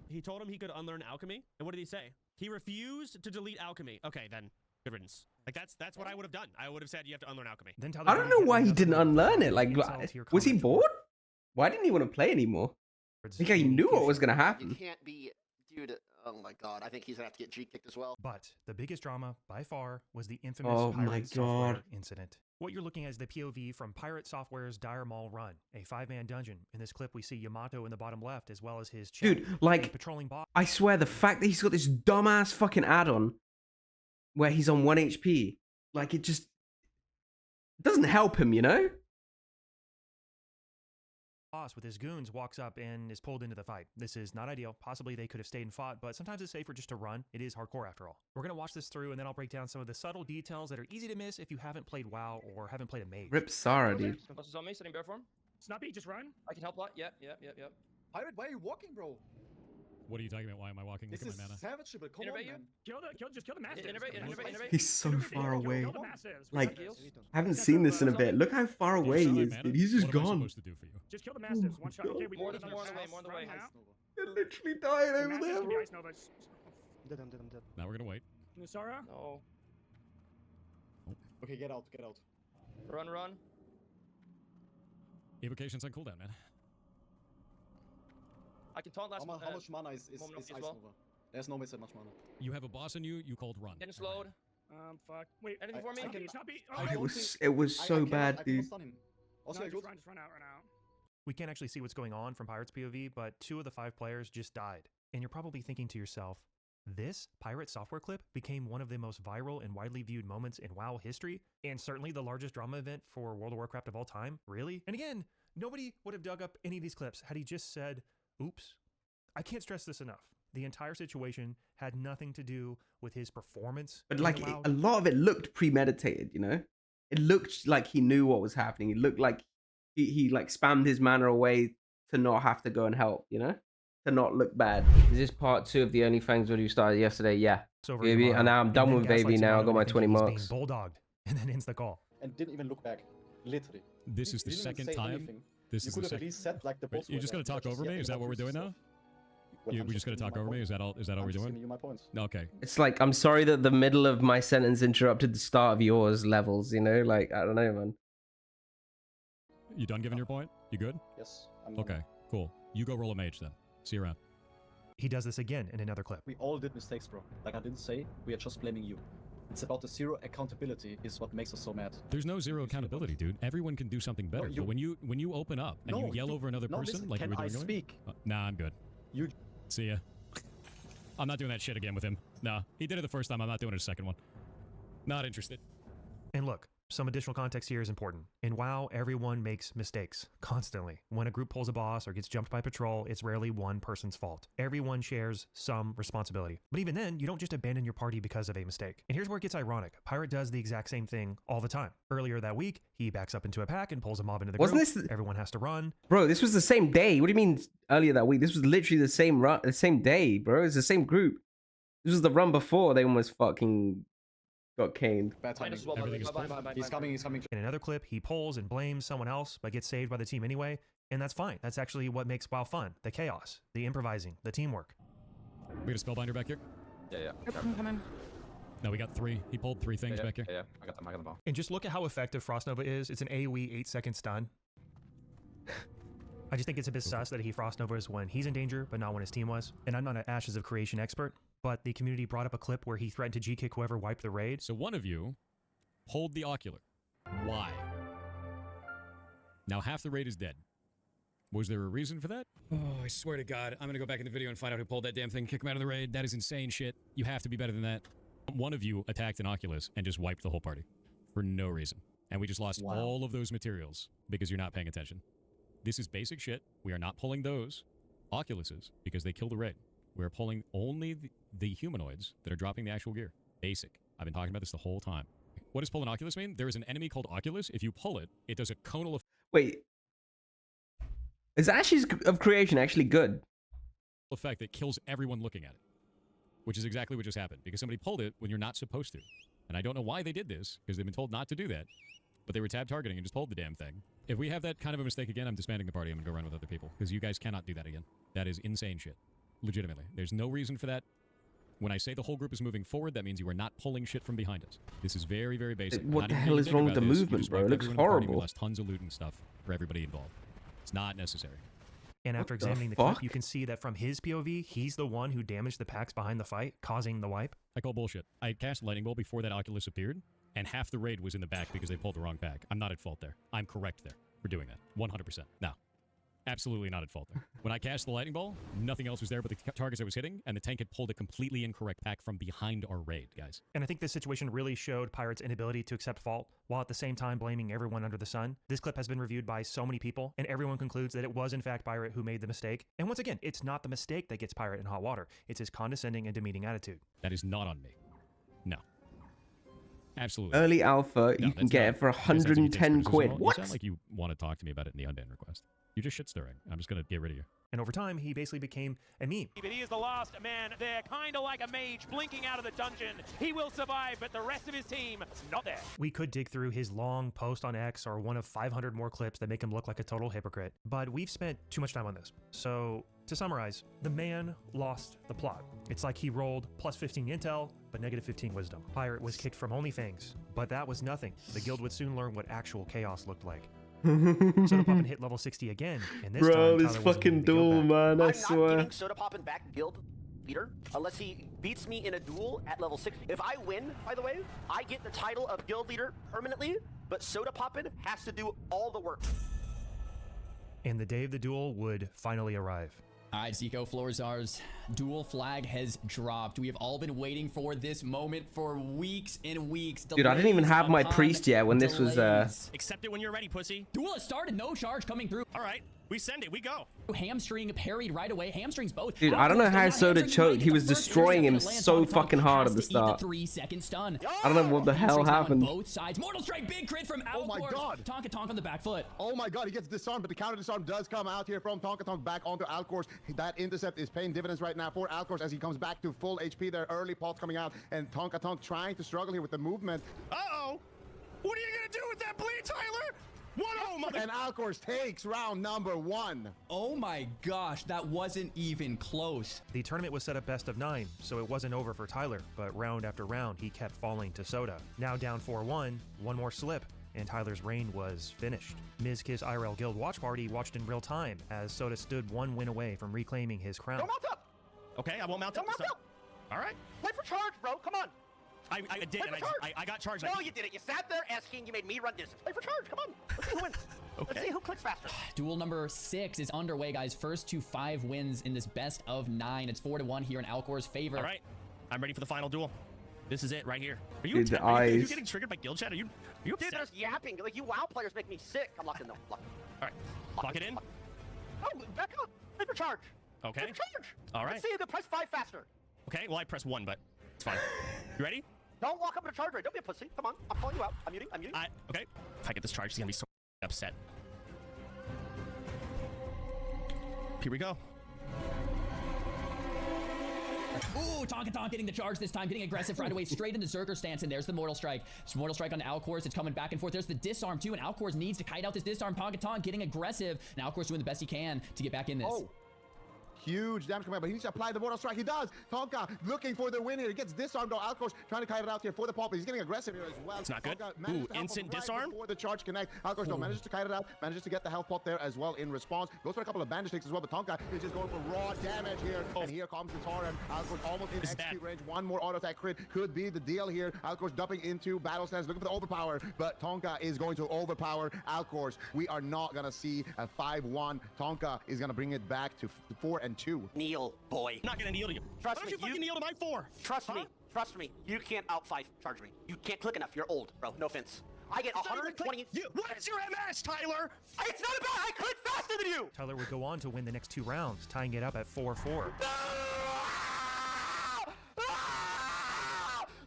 He told him he could unlearn alchemy, and what did he say? He refused to delete alchemy. Okay, then good riddance. Like that's what I would have done. I would have said you have to unlearn alchemy. Then I don't know why he didn't unlearn it. Like, was he bored? Why didn't he want to play anymore? I think he knew what was going to You happen. can't be, dude. Oh my god, I think he's gonna have to get G kicked as well. But the biggest drama by far was the infamous Oh my Pirate Software God. incident. What you're looking at is the POV from Pirate Software's Dire Maul Run, a 5-man dungeon. In this clip, we see Yamato in the bottom left, as well as his chat, Dude, like, patrolling boss. I swear the fact that he's got this dumbass fucking add-on where he's on 1 HP, like, it just doesn't help him, you know? Boss with his goons walks up and is pulled into the fight. This is not ideal. Possibly they could have stayed and fought, but sometimes it's safer just to run. It is hardcore after all. We're going to watch this through and then I'll break down some of the subtle details that are easy to miss if you haven't played WoW or haven't played a mage. Rip Sarah, dude. Boss is on me, sitting bear form. Snappy, just run. I can help a lot. Yep. Pirate, why are you walking, bro? What are you talking about? Why am I walking? This Look is at my mana. savage, but come on, man. Just kill the mastiffs. Innervate. He's so far away. Kill the mastiffs. Like, I haven't seen this in a bit. Look how far away he is, dude. He's just What am I gone. supposed to do for you? Just kill the mastiffs. One shot. Okay, we More did on another the way. now. They're literally dying The over mastiffs there, can be bro. Ice Nova. I'm dead. Now we're gonna wait. Nusara? No. Okay, get out. Run. Evocation's on cooldown, man. I can taunt last How much mana is moment Ice as well. Nova? There's no that much mana. You have a boss in you. You called run. Getting slowed. Fuck. Wait. Anything for me? Snappy. It was so bad, dude. Also, No, just run out. We can't actually see what's going on from Pirate's POV, but 2 of the 5 players just died. And you're probably thinking to yourself, this Pirate Software clip became one of the most viral and widely viewed moments in WoW history, and certainly the largest drama event for World of Warcraft of all time. Really? And again, nobody would have dug up any of these clips had he just said, oops. I can't stress this enough. The entire situation had nothing to do with his performance. But in like, WoW. a lot of it looked premeditated, you know? It looked like he knew what was happening. It looked like he like spammed his mana away to not have to go and help, you know? To not look bad. Is this part 2 of the OnlyFans video started yesterday? Yeah. So Baby, and now I'm done with Baby now. I got my 20 marks. Bulldogged, and then ends the call. And didn't even look back. Literally. This is the He didn't even second say time. anything. This You is could the have at second. least said like the boss. You're just gonna talk over me? Is that what we're doing now? We're just gonna talk over me? Is that all? Is that all we're doing? You my points. Okay. It's like, I'm sorry that the middle of my sentence interrupted the start of yours levels, you know? Like, I don't know, man. You done giving your point? You good? Yes. Okay. Cool. You go roll a mage then. See you around. He does this again in another clip. We all did mistakes, bro. Like I didn't say, we are just blaming you. It's about the zero accountability is what makes us so mad. There's no zero accountability, dude. Everyone can do something better. you- But when you open up and you yell over another person listen, like you can were I doing, speak? Nah, I'm good. You. See ya. I'm not doing that shit again with him. Nah, he did it the first time. I'm not doing it a second one. Not interested. And look, some additional context here is important. In WoW, everyone makes mistakes constantly. When a group pulls a boss or gets jumped by patrol, it's rarely one person's fault. Everyone shares some responsibility. But even then, you don't just abandon your party because of a mistake. And here's where it gets ironic. Pirate does the exact same thing all the time. Earlier that week, he backs up into a pack and pulls a mob into the Wasn't group. this Everyone has to run. Bro, this was the same day. What do you mean earlier that week? This was literally the same day, bro. It's the same group. This was the run before they almost fucking got caned. Bad timing. Bye. He's coming. In another clip, he pulls and blames someone else, but gets saved by the team anyway. And that's fine. That's actually what makes WoW fun. The chaos, the improvising, the teamwork. We got a spellbinder back here? Yeah. Coming. No, we got 3. He pulled 3 things back here. Yeah. I got the ball. And just look at how effective Frost Nova is. It's an AoE 8-second stun. I just think it's a bit sus that he Frost Novas when he's in danger, but not when his team was. And I'm not an Ashes of Creation expert, but the community brought up a clip where he threatened to G-kick whoever wiped the raid. So one of you pulled the ocular. Why? Now half the raid is dead. Was there a reason for that? Oh, I swear to God, I'm gonna go back in the video and find out who pulled that damn thing, kick him out of the raid. That is insane shit. You have to be better than that. One of you attacked an Oculus and just wiped the whole party for no reason. And we just lost all of those materials because you're not paying attention. This is basic shit. We are not pulling those Oculuses because they kill the raid. We're pulling only the humanoids that are dropping the actual gear. Basic. I've been talking about this the whole time. What does pull an Oculus mean? There is an enemy called Oculus. If you pull it, it does a conal Wait. Is Ashes of Creation actually good? effect that kills everyone looking at it. Which is exactly what just happened. Because somebody pulled it when you're not supposed to. And I don't know why they did this, because they've been told not to do that. But they were tab targeting and just pulled the damn thing. If we have that kind of a mistake again, I'm disbanding the party. I'm gonna go run with other people. Because you guys cannot do that again. That is insane shit. Legitimately. There's no reason for that. When I say the whole group is moving forward, that means you are not pulling shit from behind us. This is very, very basic. What the hell is wrong with the movement, bro? It looks horrible. We lost tons of loot and stuff for everybody involved. It's not necessary. And after examining the clip, you can see that from his POV, he's the one who damaged the packs behind the fight, causing the wipe. I call bullshit. I cast Lightning Bolt before that Oculus appeared, and half the raid was in the back because they pulled the wrong pack. I'm not at fault there. I'm correct there for doing that. 100%. No. Absolutely not at fault there. When I cast the Lightning Ball, nothing else was there but the targets I was hitting, and the tank had pulled a completely incorrect pack from behind our raid, guys. And I think this situation really showed Pirate's inability to accept fault, while at the same time blaming everyone under the sun. This clip has been reviewed by so many people, and everyone concludes that it was in fact Pirate who made the mistake. And once again, it's not the mistake that gets Pirate in hot water. It's his condescending and demeaning attitude. That is not on me. No. Absolutely. Early alpha, you can get it for 110 quid. You What? sound like you want to talk to me about it in the unban request. You're just shit stirring. I'm just going to get rid of you. And over time, he basically became a meme. But he is the last man there, kind of like a mage blinking out of the dungeon. He will survive, but the rest of his team is not there. We could dig through his long post on X or one of 500 more clips that make him look like a total hypocrite, but we've spent too much time on this. So, to summarize, the man lost the plot. It's like he rolled plus 15 intel, but negative 15 wisdom. Pirate was kicked from OnlyFans, but that was nothing. The guild would soon learn what actual chaos looked like. Soda Poppin hit level 60 again, and this time, this fucking duel, man, I swear. I'm not giving Soda Poppin back guild leader unless he beats me in a duel at level 60. If I win, by the way, I get the title of guild leader permanently, but Soda Poppin has to do all the work. And the day of the duel would finally arrive. All right, Zico, floor is ours. Dual flag has dropped. We have all been waiting for this moment for weeks and weeks. Dude, I didn't even have my priest yet when this was Accept it when you're ready, pussy. Duel has started. No charge coming through. All right, we send it. We go. Hamstring parried right away. Hamstrings both. Dude, I don't know how Soda choked. He was destroying him so fucking hard at the start. 3-second stun. I don't know what the hell happened. Both sides. Mortal strike, big crit from Alcor. Oh my god. Tonka Tonk on the back foot. Oh my god, he gets disarmed, but the counter disarm does come out here from Tonka Tonk back onto Alcor's. That intercept is paying dividends right now for Alcor's as he comes back to full HP. There early pots coming out, and Tonka Tonk trying to struggle here with the movement. Uh-oh. What are you gonna do with that bleed, Tyler? And Alcor's takes round number 1. Oh my gosh, that wasn't even close. The tournament was set up best of 9, so it wasn't over for Tyler, but round after round, he kept falling to Soda. Now down 4-1, one more slip, and Tyler's reign was finished. Ms. Kiss IRL Guild Watch Party watched in real time as Soda stood one win away from reclaiming his crown. Don't mount up! Okay, I won't mount up. Don't mount up! All right. Play for charge, bro, come on! I did, and I got charged. No, you didn't. You sat there, S-King, you made me run distance. Play for charge, come on. Let's see who wins. Okay. Let's see who clicks faster. Duel number 6 is underway, guys. First to 5 wins in this best of 9. It's 4-1 here in Alcor's favor. All right, I'm ready for the final duel. This is it right here. Are you, Dude, the are you eyes. getting triggered by guild chat? Are you upset? Dude, there's yapping. Like, you WoW players make me sick. I'm locked in, though. Locked in. All right, lock it in. Oh, back up. Play for charge. Okay. Play for charge. All right. Let's see you can press 5 faster. Okay, well, I pressed 1, but it's fine. You ready? Don't walk up in a charge rate. Don't be a pussy. Come on. I'm calling you out. I'm muting. Okay. If I get this charge, he's gonna be so upset. Here we go. Ooh, Tonka Tonk getting the charge this time, getting aggressive right away, straight into Zerker stance, and there's the Mortal Strike. Mortal Strike on Alcor's, it's coming back and forth. There's the disarm too, and Alcor's needs to kite out this disarm. Tonka Tonk getting aggressive, and Alcor's doing the best he can to get back in this. Oh. Huge damage coming out, but he needs to apply the Mortal Strike. He does. Tonka looking for the win here. He gets disarmed, though. Alcor's trying to kite it out here for the pop, but he's getting aggressive here as well. It's not good. Tonka manages to help instant him right disarm? before the charge connect. Alcor's though manages to kite it out, manages to get the health pot there as well in response. Goes for a couple of bandage sticks as well, but Tonka is just going for raw damage here. And here comes the Torrent. Alcor's almost in execute range. One more auto attack crit could be the deal here. Alcor's dumping into battle stance, looking for the overpower, but Tonka is going to overpower Alcor's. We are not gonna see a 5-1. Tonka is gonna bring it back to 4-2. Kneel, boy. I'm not gonna kneel to you. Trust Why me. don't you fucking kneel to my 4? Trust me. Trust me. You can't charge me. You can't click enough. You're old, bro. No offense. I get 120. What is your MS, Tyler? It's not about I click faster than you. Tyler would go on to win the next 2 rounds, tying it up at 4-4.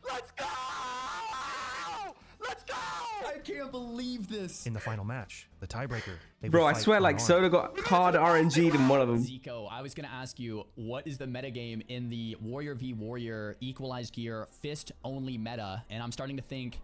Let's go! Let's go! I can't believe this. In the final match, the tiebreaker. Bro, I swear, like, Soda got hard RNG'd in one of them. Zico, I was gonna ask you, what is the metagame in the Warrior v Warrior equalized gear fist only meta? And I'm starting to think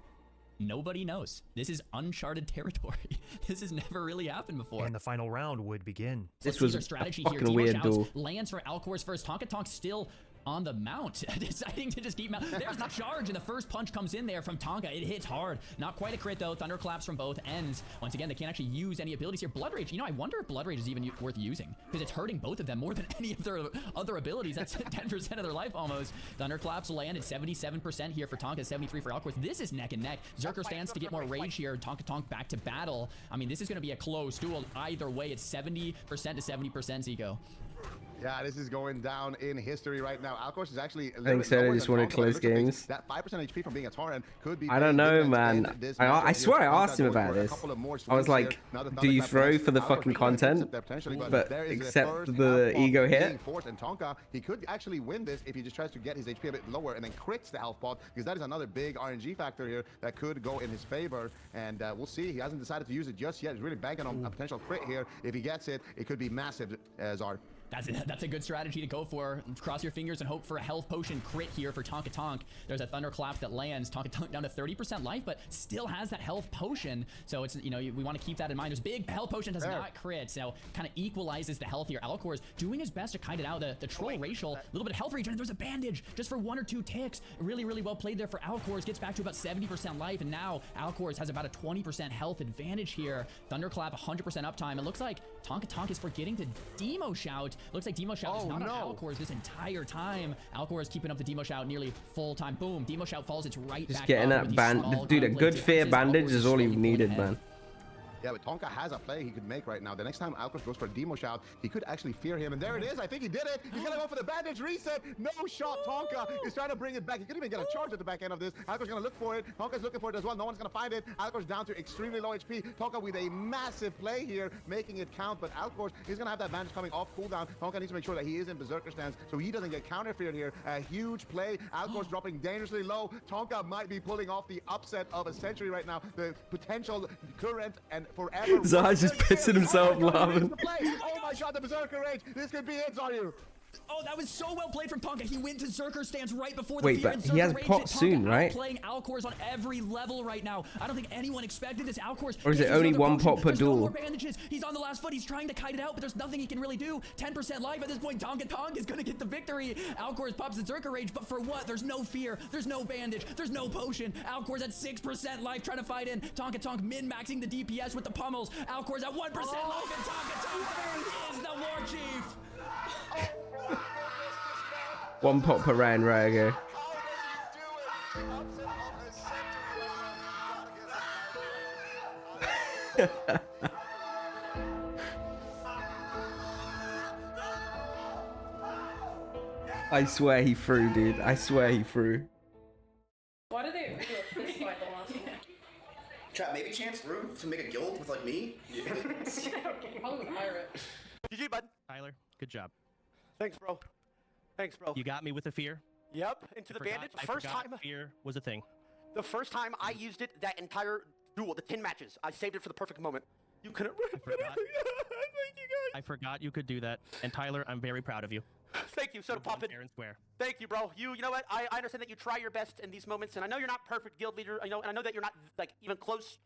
nobody knows. This is uncharted territory. This has never really happened before. And the final round would begin. This was their strategy a here. fucking weird duel. Lands for Alcor's first. Tonka Tonk still on the mount, deciding to just keep mount. There's the charge, and the first punch comes in there from Tonka. It hits hard. Not quite a crit, though. Thunderclaps from both ends. Once again, they can't actually use any abilities here. Blood Rage, you know, I wonder if Blood Rage is even worth using, because it's hurting both of them more than any of their other abilities. That's 10% of their life almost. Thunderclaps land at 77% here for Tonka, 73 for Alcor's. This is neck and neck. Zerker stands to get more rage here. Tonka Tonk back to battle. I mean, this is going to be a close duel. Either way, it's 70% to 70%, Zico. Yeah, this is going down in history right now. Alcor's is actually I think so. They just want to close games. That 5% HP from being a Torrent could be. I don't know, man. I swear I asked him about this. I was like, do you throw for the fucking content? But accept the ego hit. And Tonka, he could actually win this if he just tries to get his HP a bit lower and then crits the health pot, because that is another big RNG factor here that could go in his favor. And we'll see. He hasn't decided to use it just yet. He's really banking on a potential crit here. If he gets it, it could be massive, Zard. That's a good strategy to go for. Cross your fingers and hope for a health potion crit here for Tonka Tonk. There's a thunderclap that lands. Tonka Tonk down to 30% life, but still has that health potion. So it's, you know, we want to keep that in mind. There's big health potion does not crit, so kind of equalizes the health here. Alcor's doing his best to kite it out. The troll racial, a little bit of health regen, and there's a bandage just for 1 or 2 ticks. Really, really well played there for Alcor's. Gets back to about 70% life, and now Alcor's has about a 20% health advantage here. Thunderclap, 100% uptime. It looks like Tonka Tonk is forgetting to Demo Shout. Looks like Demo Shout is not on Alcor's this entire time. Alcor is keeping up the Demo Shout nearly full time. Boom, Demo Shout falls. It's right just back getting up that with band. these Dude, a good fear bandage is all he needed, man. Yeah, but Tonka has a play he could make right now. The next time Alcor's goes for a Demo Shout, he could actually fear him. And there it is. I think he did it. He's going to go for the bandage reset. No shot. Tonka is trying to bring it back. He could even get a charge at the back end of this. Alcor's going to look for it. Tonka's looking for it as well. No one's going to find it. Alcor's down to extremely low HP. Tonka with a massive play here, making it count. But Alcor's, he's going to have that bandage coming off cooldown. Tonka needs to make sure that he is in Berserker stance so he doesn't get counterfeared here. A huge play. Alcor's dropping dangerously low. Tonka might be pulling off the upset of a century right now. The potential current and forever. Zah's just pissing himself laughing. Oh my god, the Berserker rage. This could be it, Zaryu. Oh, that was so well played from Tonka. He went to Zerker stance right before the Wait, fear but and he has Zerker rage. pot soon, right? Playing Alcor's on every level right now. I don't think anyone expected this. Alcor's. Or is it only one pot per duel? No more bandages. He's on the last foot. He's trying to kite it out, but there's nothing he can really do. 10% life at this point. Tonka Tonk is going to get the victory. Alcor's pops the Zerker rage, but for what? There's no fear. There's no bandage. There's no potion. Alcor's at 6% life trying to fight in. Tonka Tonk min-maxing the DPS with the pummels. Alcor's at 1% life, and Tonka Tonk is the war chief. 1 pot per round, right? Okay. I swear he threw, dude. I swear he threw. Why did they do a fist fight the last one? Chat, maybe chance room to make a guild with like me? Probably with pirate. GG, bud. Tyler, good job. Thanks, bro. Thanks, bro. You got me with the fear. Yep, into the bandage. First time. Fear was a thing. The first time I used it, that entire duel, the 10 matches, I saved it for the perfect moment. You couldn't. Thank you, guys. I forgot you could do that. And Tyler, I'm very proud of you. Thank you, Soda Poppin. Fair and square. Thank you, bro. You know what? I understand that you try your best in these moments, and I know you're not perfect guild leader. And I know that you're not like even close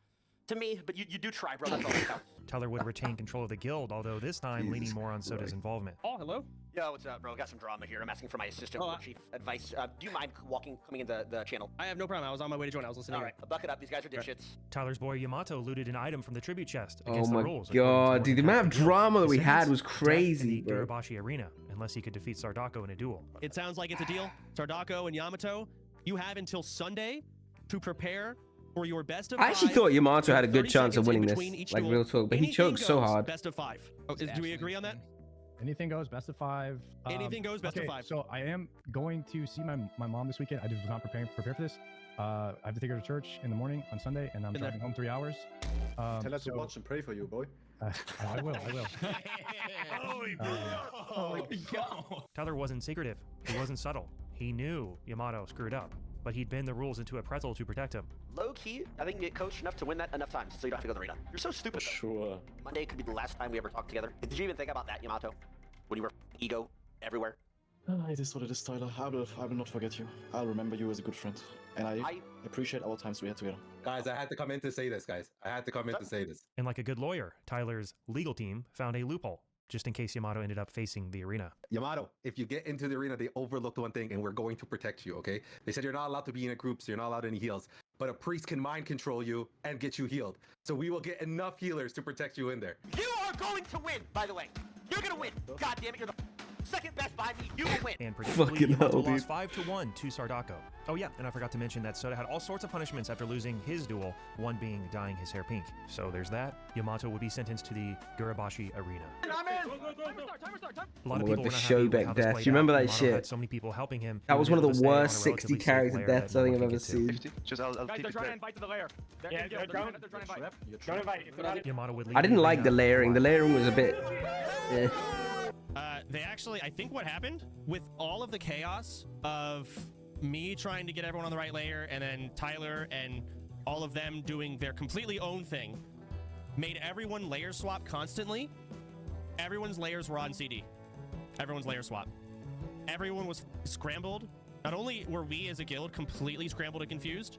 to me, but you do try, bro. That's all that counts. Tyler would retain control of the guild, although this time leaning more on Soda's involvement. Oh, hello. Yo, what's up, bro? Got some drama here. I'm asking for my assistant chief advice. Do you mind coming in the channel? I have no problem. I was on my way to join. I was listening. All right, buck it up. These guys are dipshits. Tyler's boy Yamato looted an item from the tribute chest Oh against the my rules. god, dude, the amount of drama that we had was crazy, in the bro. Garabashi arena, unless he could defeat Sardako in a duel. It sounds like it's a deal. Sardako and Yamato, you have until Sunday to prepare for your best of I actually 5. thought Yamato had a good 30 chance of seconds in winning this, between each like duel. real talk, but he Anything choked so goes, hard. Best of 5. Oh, do we agree on that? Anything goes, best of 5. Anything goes, best of 5. So I am going to see my mom this weekend. I just was not prepare for this. I have to take her to church in the morning on Sunday, and I'm driving home 3 hours. Tell us to watch and pray for you, boy. I will. Tyler wasn't secretive. He wasn't subtle. He knew Yamato screwed up, but he'd bend the rules into a pretzel to protect him. Low key, I think you get coached enough to win that enough times, so you don't have to go to the arena. You're so stupid. Sure. Monday could be the last time we ever talk together. Did you even think about that, Yamato? When you were ego everywhere? It is what it is, Tyler. I will not forget you. I'll remember you as a good friend. And I appreciate all the times we had together. Guys, I had to come in to say this, guys. I had to come in to say this. And like a good lawyer, Tyler's legal team found a loophole, just in case Yamato ended up facing the arena. Yamato, if you get into the arena, they overlooked one thing, and we're going to protect you, okay? They said you're not allowed to be in a group, so you're not allowed any heals. But a priest can mind control you and get you healed. So we will get enough healers to protect you in there. You are going to win, by the way. You're gonna win. God damn it, you're the second best by me. You will win. And Fucking predictably, Yamato hell, lost dude. 5-1 to Sardako. Oh yeah, and I forgot to mention that Soda had all sorts of punishments after losing his duel, one being dyeing his hair pink. So there's that. Yamato would be sentenced to the Garabashi arena. A lot of people the were not show happy with back how this death. played You remember out. that Yamato shit? had so many people helping him. That He was was one able of to the stay on a worst 60 relatively safe character layer deaths that I think no I've one ever could get to. seen. Just I'll Guys, take they're it trying to back. invite to the lair. Yeah, They're trying to invite. Don't invite. Yamato would leave I didn't the like arena the layering. The layering was a bit. Eh. They actually, I think what happened with all of the chaos of me trying to get everyone on the right layer and then Tyler and all of them doing their completely own thing made everyone layer swap constantly. Everyone's layers were on CD. Everyone's layer swap. Everyone was scrambled. Not only were we as a guild completely scrambled and confused,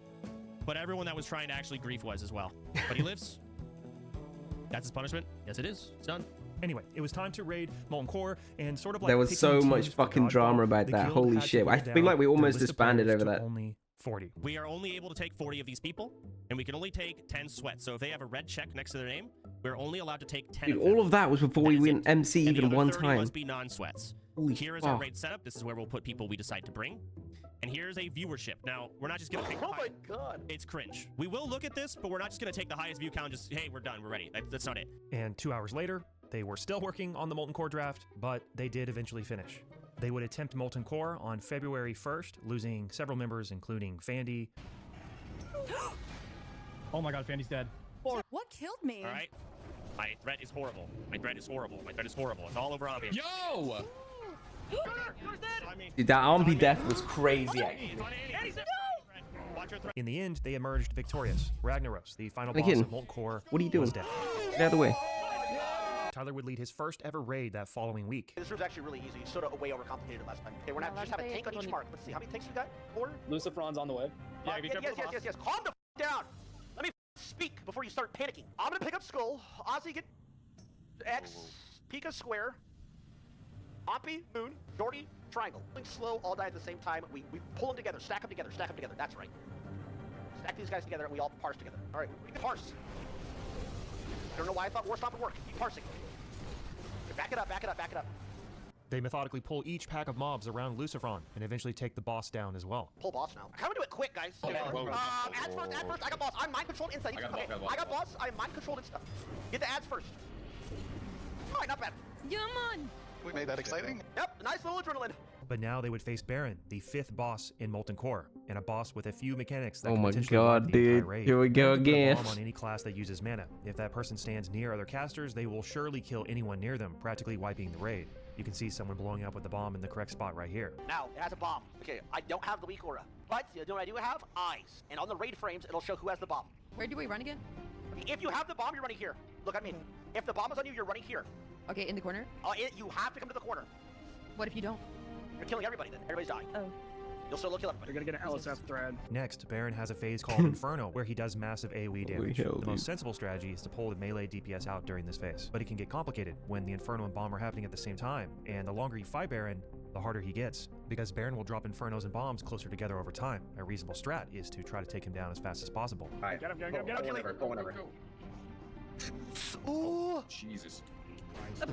but everyone that was trying to actually grief was as well. But he lives. That's his punishment. Yes, it is. It's done. Anyway, it was time to raid Molten Core, and sort of like There was picking so much teams for fucking Godfall, drama about the that. guild Holy had to shit. I whittle feel down like we the almost list of disbanded players over to that. Only 40. We are only able to take 40 of these people, and we can only take 10 sweats. So if they have a red check next to their name, we're only allowed to take 10 Dude, of them. all of that was before we went MC And the even other one 30 time. must be non-sweats. Holy Here is our fuck. raid setup. This is where we'll put people we decide to bring. And here's a viewership. Now, we're not just going to pick Oh my god. It's cringe. We will look at this, but we're not just going to take the highest view count and just, hey, we're done, we're ready. That's not it. And 2 hours later, they were still working on the Molten Core draft, but they did eventually finish. They would attempt Molten Core on February 1st, losing several members, including Fandy. Oh my god, Fanny's dead. What killed me? All right? My threat is horrible. My threat is horrible. My threat is horrible. It's all over Ambi. Yo! Dude, that Armpy death was crazy, actually. In the end, they emerged victorious. Ragnaros, the final Look boss at him. of Molten Core, What are you doing? was dead. Get out of the way. Tyler would lead his first ever raid that following week. This room's actually really easy. Sort of way overcomplicated last time. Okay, we're gonna just have a tank on each mark. Let's see, how many tanks we got? 4? Luciferon's on the way. Yes. Calm the down. Let me speak before you start panicking. I'm gonna pick up Skull. Ozzy get X. Pika Square. Oppy, Moon, Jordy, Triangle. Slow, all die at the same time. We pull them together, stack them together. That's right. Stack these guys together and we all parse together. All right, we can parse. I don't know why I thought war stop would work. Keep parsing. Back it up. They methodically pull each pack of mobs around Luciferon and eventually take the boss down as well. Pull boss now. How do we do it quick, guys? Ads first. I got boss. I'm mind controlled inside. I got boss. I'm mind controlled and stuff. Get the ads first. All right, not bad. Come on. We made that exciting. Yep, nice little adrenaline. But now they would face Baron, the 5th boss in Molten Core, and a boss with a few mechanics that Oh could my potentially god, wipe the entire dude. raid. Here we go Baron could put a again. bomb on any class that uses mana. If that person stands near other casters, they will surely kill anyone near them, practically wiping the raid. You can see someone blowing up with the bomb in the correct spot right here. Now, it has a bomb. Okay, I don't have the weak aura. But you know what I do have? Eyes. And on the raid frames, it'll show who has the bomb. Where do we run again? Okay, if you have the bomb, you're running here. Look at me. If the bomb is on you, you're running here. Okay, in the corner? You have to come to the corner. What if you don't? You're killing everybody then. Everybody's dying. Oh. You'll still look up. You're gonna get an LSF thread. Next, Baron has a phase called Inferno, where he does massive AoE damage. hell, The most dude. sensible strategy is to pull the melee DPS out during this phase, but it can get complicated when the Inferno and Bomb are happening at the same time, and the longer you fight Baron, the harder he gets, because Baron will drop Infernos and Bombs closer together over time. A reasonable strat is to try to take him down as fast as possible. Get him, get him, get him, get him. Go whenever. Ooh. Jesus.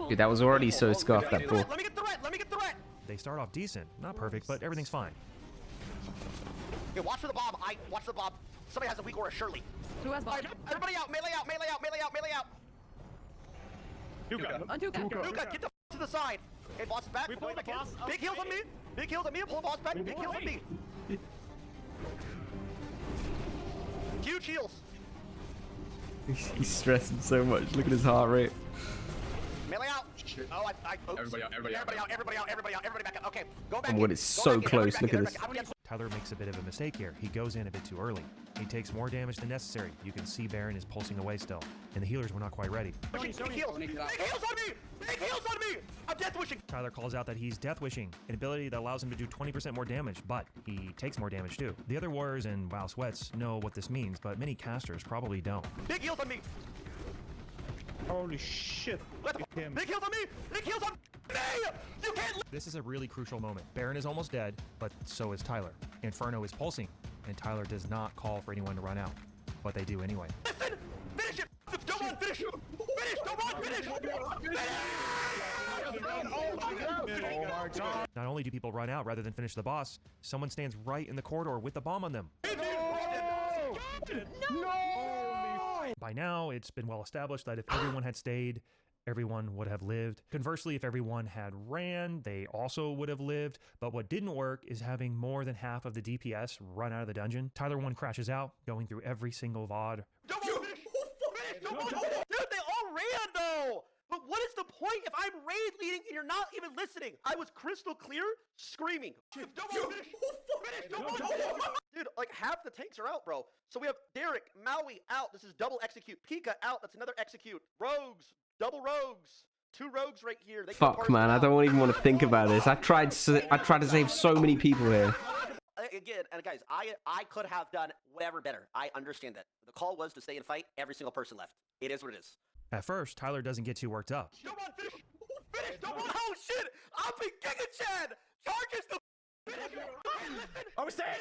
Dude, that was already so scuffed, that pull. Let me get the red. Let me get the red. They start off decent, not perfect, but everything's fine. Okay, watch for the bomb. Watch the bomb. Somebody has a weak aura, surely. Who has bomb? Everybody out. Melee out. Melee out. Melee out. Melee out. Duka, get the to the side. Okay, boss is back. We pull the boss. Big heals on me. Big heals on me. Pull the boss back. Big heals on me. Huge heals. He's stressing so much. Look at his heart rate. Melee out. Oh, oops. Everybody out, everybody out. Everybody out. Everybody out. Everybody back up. Okay, go back. Oh my god, it's so close. Look at this. Tyler makes a bit of a mistake here. He goes in a bit too early. He takes more damage than necessary. You can see Baron is pulsing away still, and the healers were not quite ready. Big heals. Big heals on me. Big heals on me. I'm death wishing. Tyler calls out that he's Death Wishing, an ability that allows him to do 20% more damage, but he takes more damage too. The other warriors in WoW Sweats know what this means, but many casters probably don't. Big heals on me. Holy shit. Big heals on me. Big heals on me. You can't. This is a really crucial moment. Baron is almost dead, but so is Tyler. Inferno is pulsing, and Tyler does not call for anyone to run out, but they do anyway. Listen. Finish it. Don't run. Finish. Finish. Don't run. Finish. Oh my god. Not only do people run out rather than finish the boss, someone stands right in the corridor with the bomb on them. No! By now, it's been well established that if everyone had stayed, everyone would have lived. Conversely, if everyone had ran, they also would have lived. But what didn't work is having more than half of the DPS run out of the dungeon. Tyler 1 crashes out, going through every single VOD. Dude, they all ran though. But what is the point if I'm raid leading and you're not even listening? I was crystal clear, screaming. Dude, like half the tanks are out, bro. So we have Derek, Maui out. This is double execute. Pika out. That's another execute. Rogues, double rogues. 2 rogues right here. They Fuck, man, I don't even want to think about this. I tried to save so many people here. Again, and guys, I could have done whatever better. I understand that. The call was to stay and fight. Every single person left. It is what it is. At first, Tyler doesn't get too worked up. Don't run, finish! Finish! Don't run! Oh shit! I'm in Giga Chad! Charges the finish! I was saying!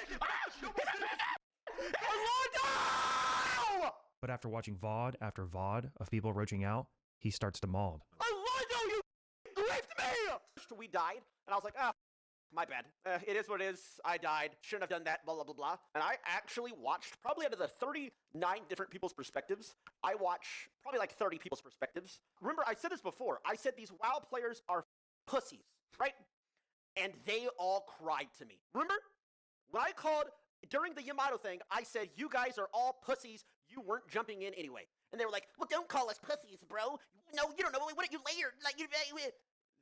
Orlando! But after watching VOD after VOD of people roaching out, he starts to maul. Orlando, you griefed me! We died, and I was like, ah, my bad. It is what it is. I died. Shouldn't have done that, blah, blah, blah, blah. And I actually watched, probably out of the 39 different people's perspectives, I watch probably like 30 people's perspectives. Remember, I said this before. I said these WoW players are pussies, right? And they all cried to me. Remember? When I called, during the Yamato thing, I said, you guys are all pussies. You weren't jumping in anyway. And they were like, well, don't call us pussies, bro. No, you don't know what you layered. Like,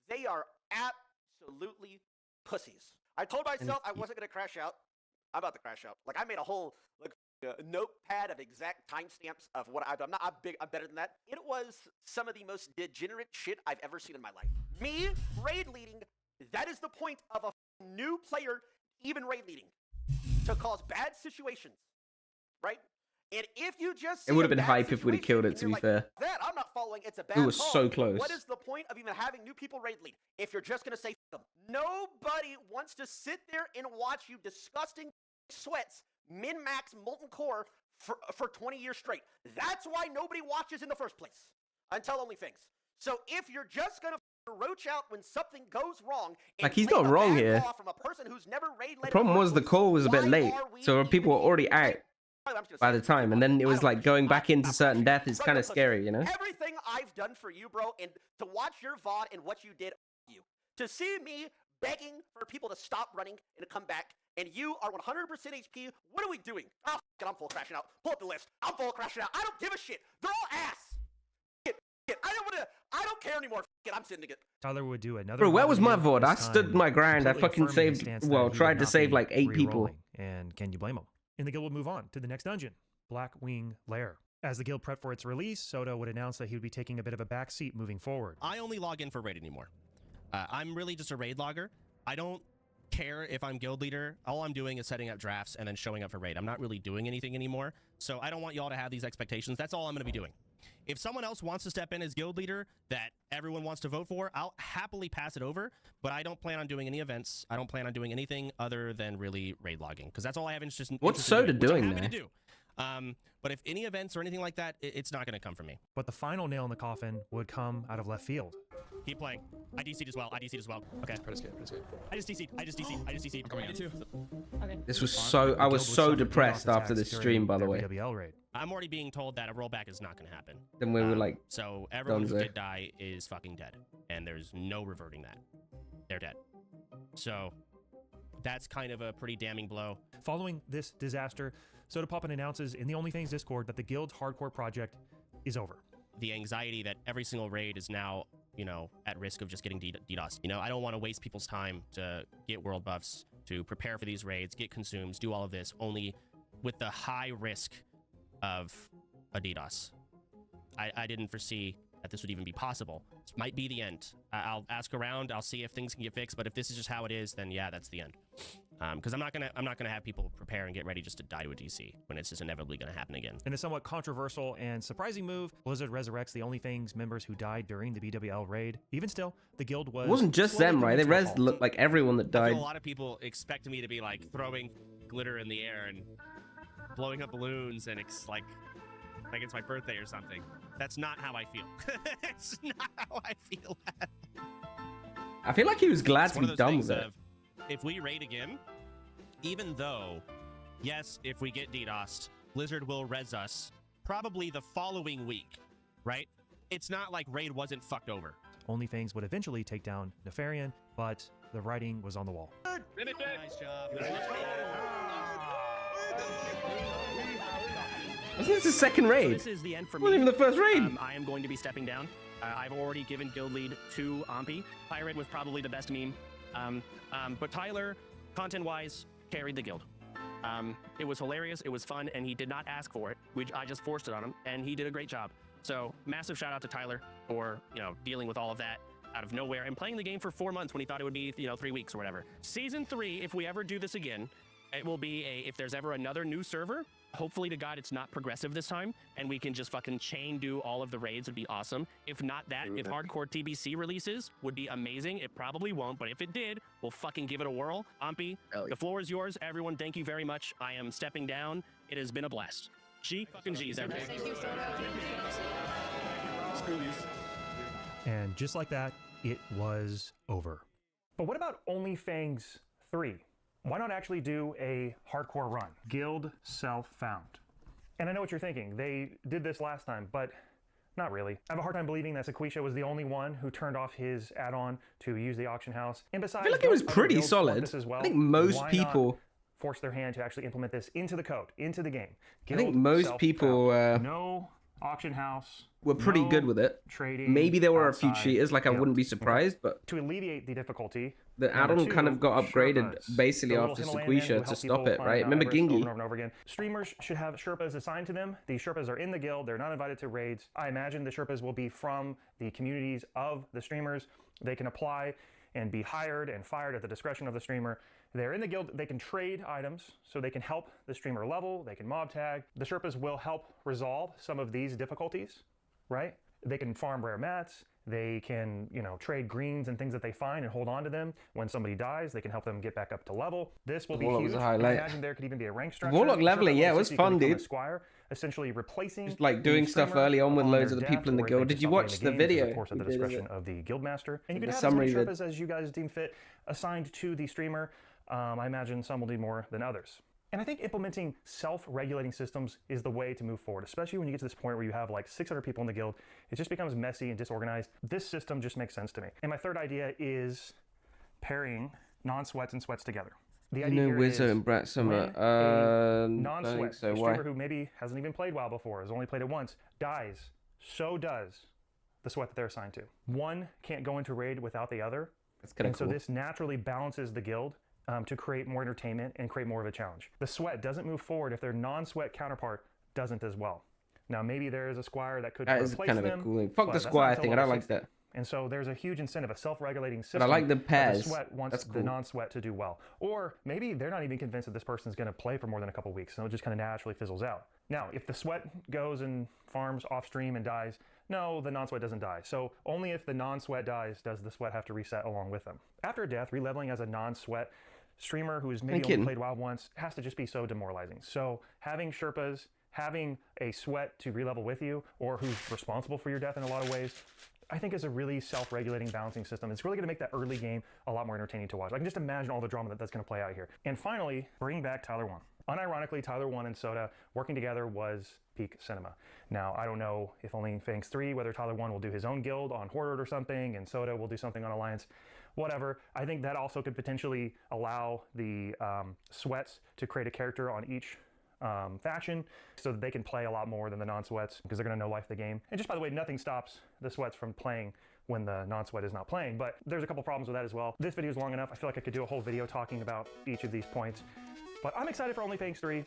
they are absolutely pussies. I told myself I wasn't going to crash out. I'm about to crash out. Like, I made a whole notepad of exact timestamps of what I've done. I'm better than that. It was some of the most degenerate shit I've ever seen in my life. Me, raid leading, that is the point of a new player even raid leading. To cause bad situations, right? And if you just It would have been hype if we'd have killed it, to be fair. That I'm not following. It's a bad It was call. so close. What is the point of even having new people raid lead if you're just gonna say F them? Nobody wants to sit there and watch you disgusting sweats min-max molten core for 20 years straight. That's why nobody watches in the first place until OnlyFans. So if you're just gonna roach out when something goes wrong, Like, he's not wrong here. from a person who's never raid The problem was the call was a bit late, so people were already out by the time, and then it was like going back into certain death is kind of scary, you know? Everything I've done for you, bro, and to watch your VOD and what you did, you. To see me begging for people to stop running and to come back, and you are 100% HP, what are we doing? Oh, f it, I'm full crashing out. Pull up the list. I'm full crashing out. I don't give a shit. They're all ass. I don't care anymore. F it, I'm sending it. Tyler would do another. Bro, where was my video, VOD? I this stood time my grind. I completely fucking affirming his saved, stance that well, he would tried to not save be like 8 people. re-rolling. And can you blame him? And the guild would move on to the next dungeon, Black Wing Lair. As the guild prepped for its release, Soda would announce that he would be taking a bit of a back seat moving forward. I only log in for raid anymore. I'm really just a raid logger. I don't care if I'm guild leader. All I'm doing is setting up drafts and then showing up for raid. I'm not really doing anything anymore. So I don't want y'all to have these expectations. That's all I'm going to be doing. If someone else wants to step in as guild leader that everyone wants to vote for, I'll happily pass it over, but I don't plan on doing any events. I don't plan on doing anything other than really raid logging, because that's all I have interest in. What's Soda doing there? To do. But if any events or anything like that, it's not going to come from me. But the final nail in the coffin would come out of left field. Keep playing. I DC'd as well. Okay. Pretty scared. I just DC'd. I just DC'd. I'm coming in. too. Okay. This was so. I was so depressed after this stream, by the way. I'm already being told that a rollback is not going to happen. Then we were like, so everyone who Dunzo. did die is fucking dead, and there's no reverting that. They're dead. So that's kind of a pretty damning blow. Following this disaster, Sodapoppin announces in the OnlyFans Discord that the guild's hardcore project is over. The anxiety that every single raid is now, you know, at risk of just getting DDoSed. You know, I don't want to waste people's time to get world buffs, to prepare for these raids, get consumes, do all of this, only with the high risk of a DDoS. I didn't foresee that this would even be possible. This might be the end. I'll ask around, I'll see if things can get fixed, but if this is just how it is, then yeah, that's the end. Because I'm not gonna have people prepare and get ready just to die to a DC when it's just inevitably gonna happen again. In a somewhat controversial and surprising move, Blizzard resurrects the OnlyFans members who died during the BWL raid. Even still, the guild was... it wasn't just them, right? They res like everyone that I died. feel a lot of people expect me to be like throwing glitter in the air and blowing up balloons, and it's like it's my birthday or something. That's not how I feel. It's not how I feel. I feel like he was glad It's to one be of those done things with it. of, if we raid again, even though, yes, if we get DDoSed, Blizzard will res us probably the following week, right? It's not like raid wasn't fucked over. OnlyFans would eventually take down Nefarian, but the writing was on the wall. Nice job. Wasn't this the second raid? So this is the end for me. Wasn't even the first raid. I am going to be stepping down. I've already given guild lead to Ampy. Pirate was probably the best meme. But Tyler, content-wise, carried the guild. It was hilarious, it was fun, and he did not ask for it. I just forced it on him, and he did a great job. So massive shout out to Tyler for, you know, dealing with all of that out of nowhere and playing the game for 4 months when he thought it would be, you know, 3 weeks or whatever. Season 3, if we ever do this again, it will be if there's ever another new server, hopefully to God it's not progressive this time, and we can just fucking chain do all of the raids, would be awesome. If not that, if hardcore TBC releases, would be amazing. It probably won't, but if it did, we'll fucking give it a whirl. Ampy, the floor is yours. Everyone, thank you very much. I am stepping down. It has been a blast. G fucking G's, everyone. Thank you so much. And just like that, it was over. But what about OnlyFans 3? Why not actually do a hardcore run? Guild self-found. And I know what you're thinking. They did this last time, but not really. I have a hard time believing that Sequisha was the only one who turned off his add-on to use the auction house. And besides, I feel like it was pretty solid. As well. I think most Why people not force their hand to actually implement this into the code, into the game. I think most people no auction house were pretty no good with it. Trading Maybe there were a few outside cheaters, like I guild. wouldn't be surprised, but to alleviate the difficulty, the add-on kind of got upgraded basically after Sequisha to stop it, right? Remember Gingy? Over and over again. Streamers should have Sherpas assigned to them. These Sherpas are in the guild. They're not invited to raids. I imagine the Sherpas will be from the communities of the streamers. They can apply and be hired and fired at the discretion of the streamer. They're in the guild. They can trade items, so they can help the streamer level. They can mob tag. The Sherpas will help resolve some of these difficulties, right? They can farm rare mats. They can, you know, trade greens and things that they find and hold on to them. When somebody dies, they can help them get back up to level. This will be Warlock huge. was a I highlight. imagine there could even be a rank structure. Warlock leveling, yeah, it was Sherpa fun, can become a dude. Squire, essentially replacing Just like doing the stuff streamer early on with upon loads their of the death, people in the or they guild. can Did you stop watch playing the game, which is, video? of course, at the he did of discretion it? of the guildmaster. And you can The have as many summary vid. Sherpas as you guys deem fit assigned to the streamer. I imagine some will need more than others. And I think implementing self-regulating systems is the way to move forward, especially when you get to this point where you have like 600 people in the guild. It just becomes messy and disorganized. This system just makes sense to me. And my third idea is pairing non-sweats and sweats together. The idea here Wizzo is and Brat Summer. when a Don't non-sweat, think so. a Why? streamer who maybe hasn't even played WoW before, has only played it once, dies, so does the sweat that they're assigned to. One can't go into raid without the other. That's kind And of cool. so this naturally balances the guild to create more entertainment and create more of a challenge. The sweat doesn't move forward if their non-sweat counterpart doesn't as well. Now maybe there is a squire that could That is replace kind of a them, cool thing. Fuck but the that's not squire until thing. I don't level like 60. that. And so there's a huge incentive, a self-regulating system. But I like the that pairs. The sweat wants That's the cool. non-sweat to do well. Or maybe they're not even convinced that this person's going to play for more than a couple weeks, so it just kind of naturally fizzles out. Now, if the sweat goes and farms off stream and dies, no, the non-sweat doesn't die. So only if the non-sweat dies does the sweat have to reset along with them. After a death, releveling as a non-sweat streamer who's maybe only played WoW once has to just be so demoralizing. So having Sherpas, having a sweat to relevel with you, or who's responsible for your death in a lot of ways, I think is a really self-regulating balancing system. It's really going to make that early game a lot more entertaining to watch. I can just imagine all the drama that's going to play out here. And finally, bring back Tyler 1. Unironically, Tyler 1 and Soda working together was peak cinema. Now, I don't know if only Fangs 3, whether Tyler 1 will do his own guild on Horde or something, and Soda will do something on Alliance, whatever. I think that also could potentially allow the sweats to create a character on each faction so that they can play a lot more than the non-sweats because they're going to know life the game. And just by the way, nothing stops the sweats from playing when the non-sweat is not playing, but there's a couple problems with that as well. This video is long enough. I feel like I could do a whole video talking about each of these points, but I'm excited for OnlyFangs 3,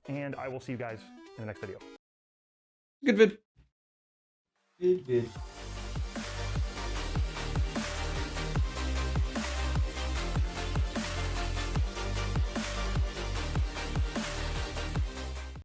and I will see you guys in the next video. Good vid. Good vid.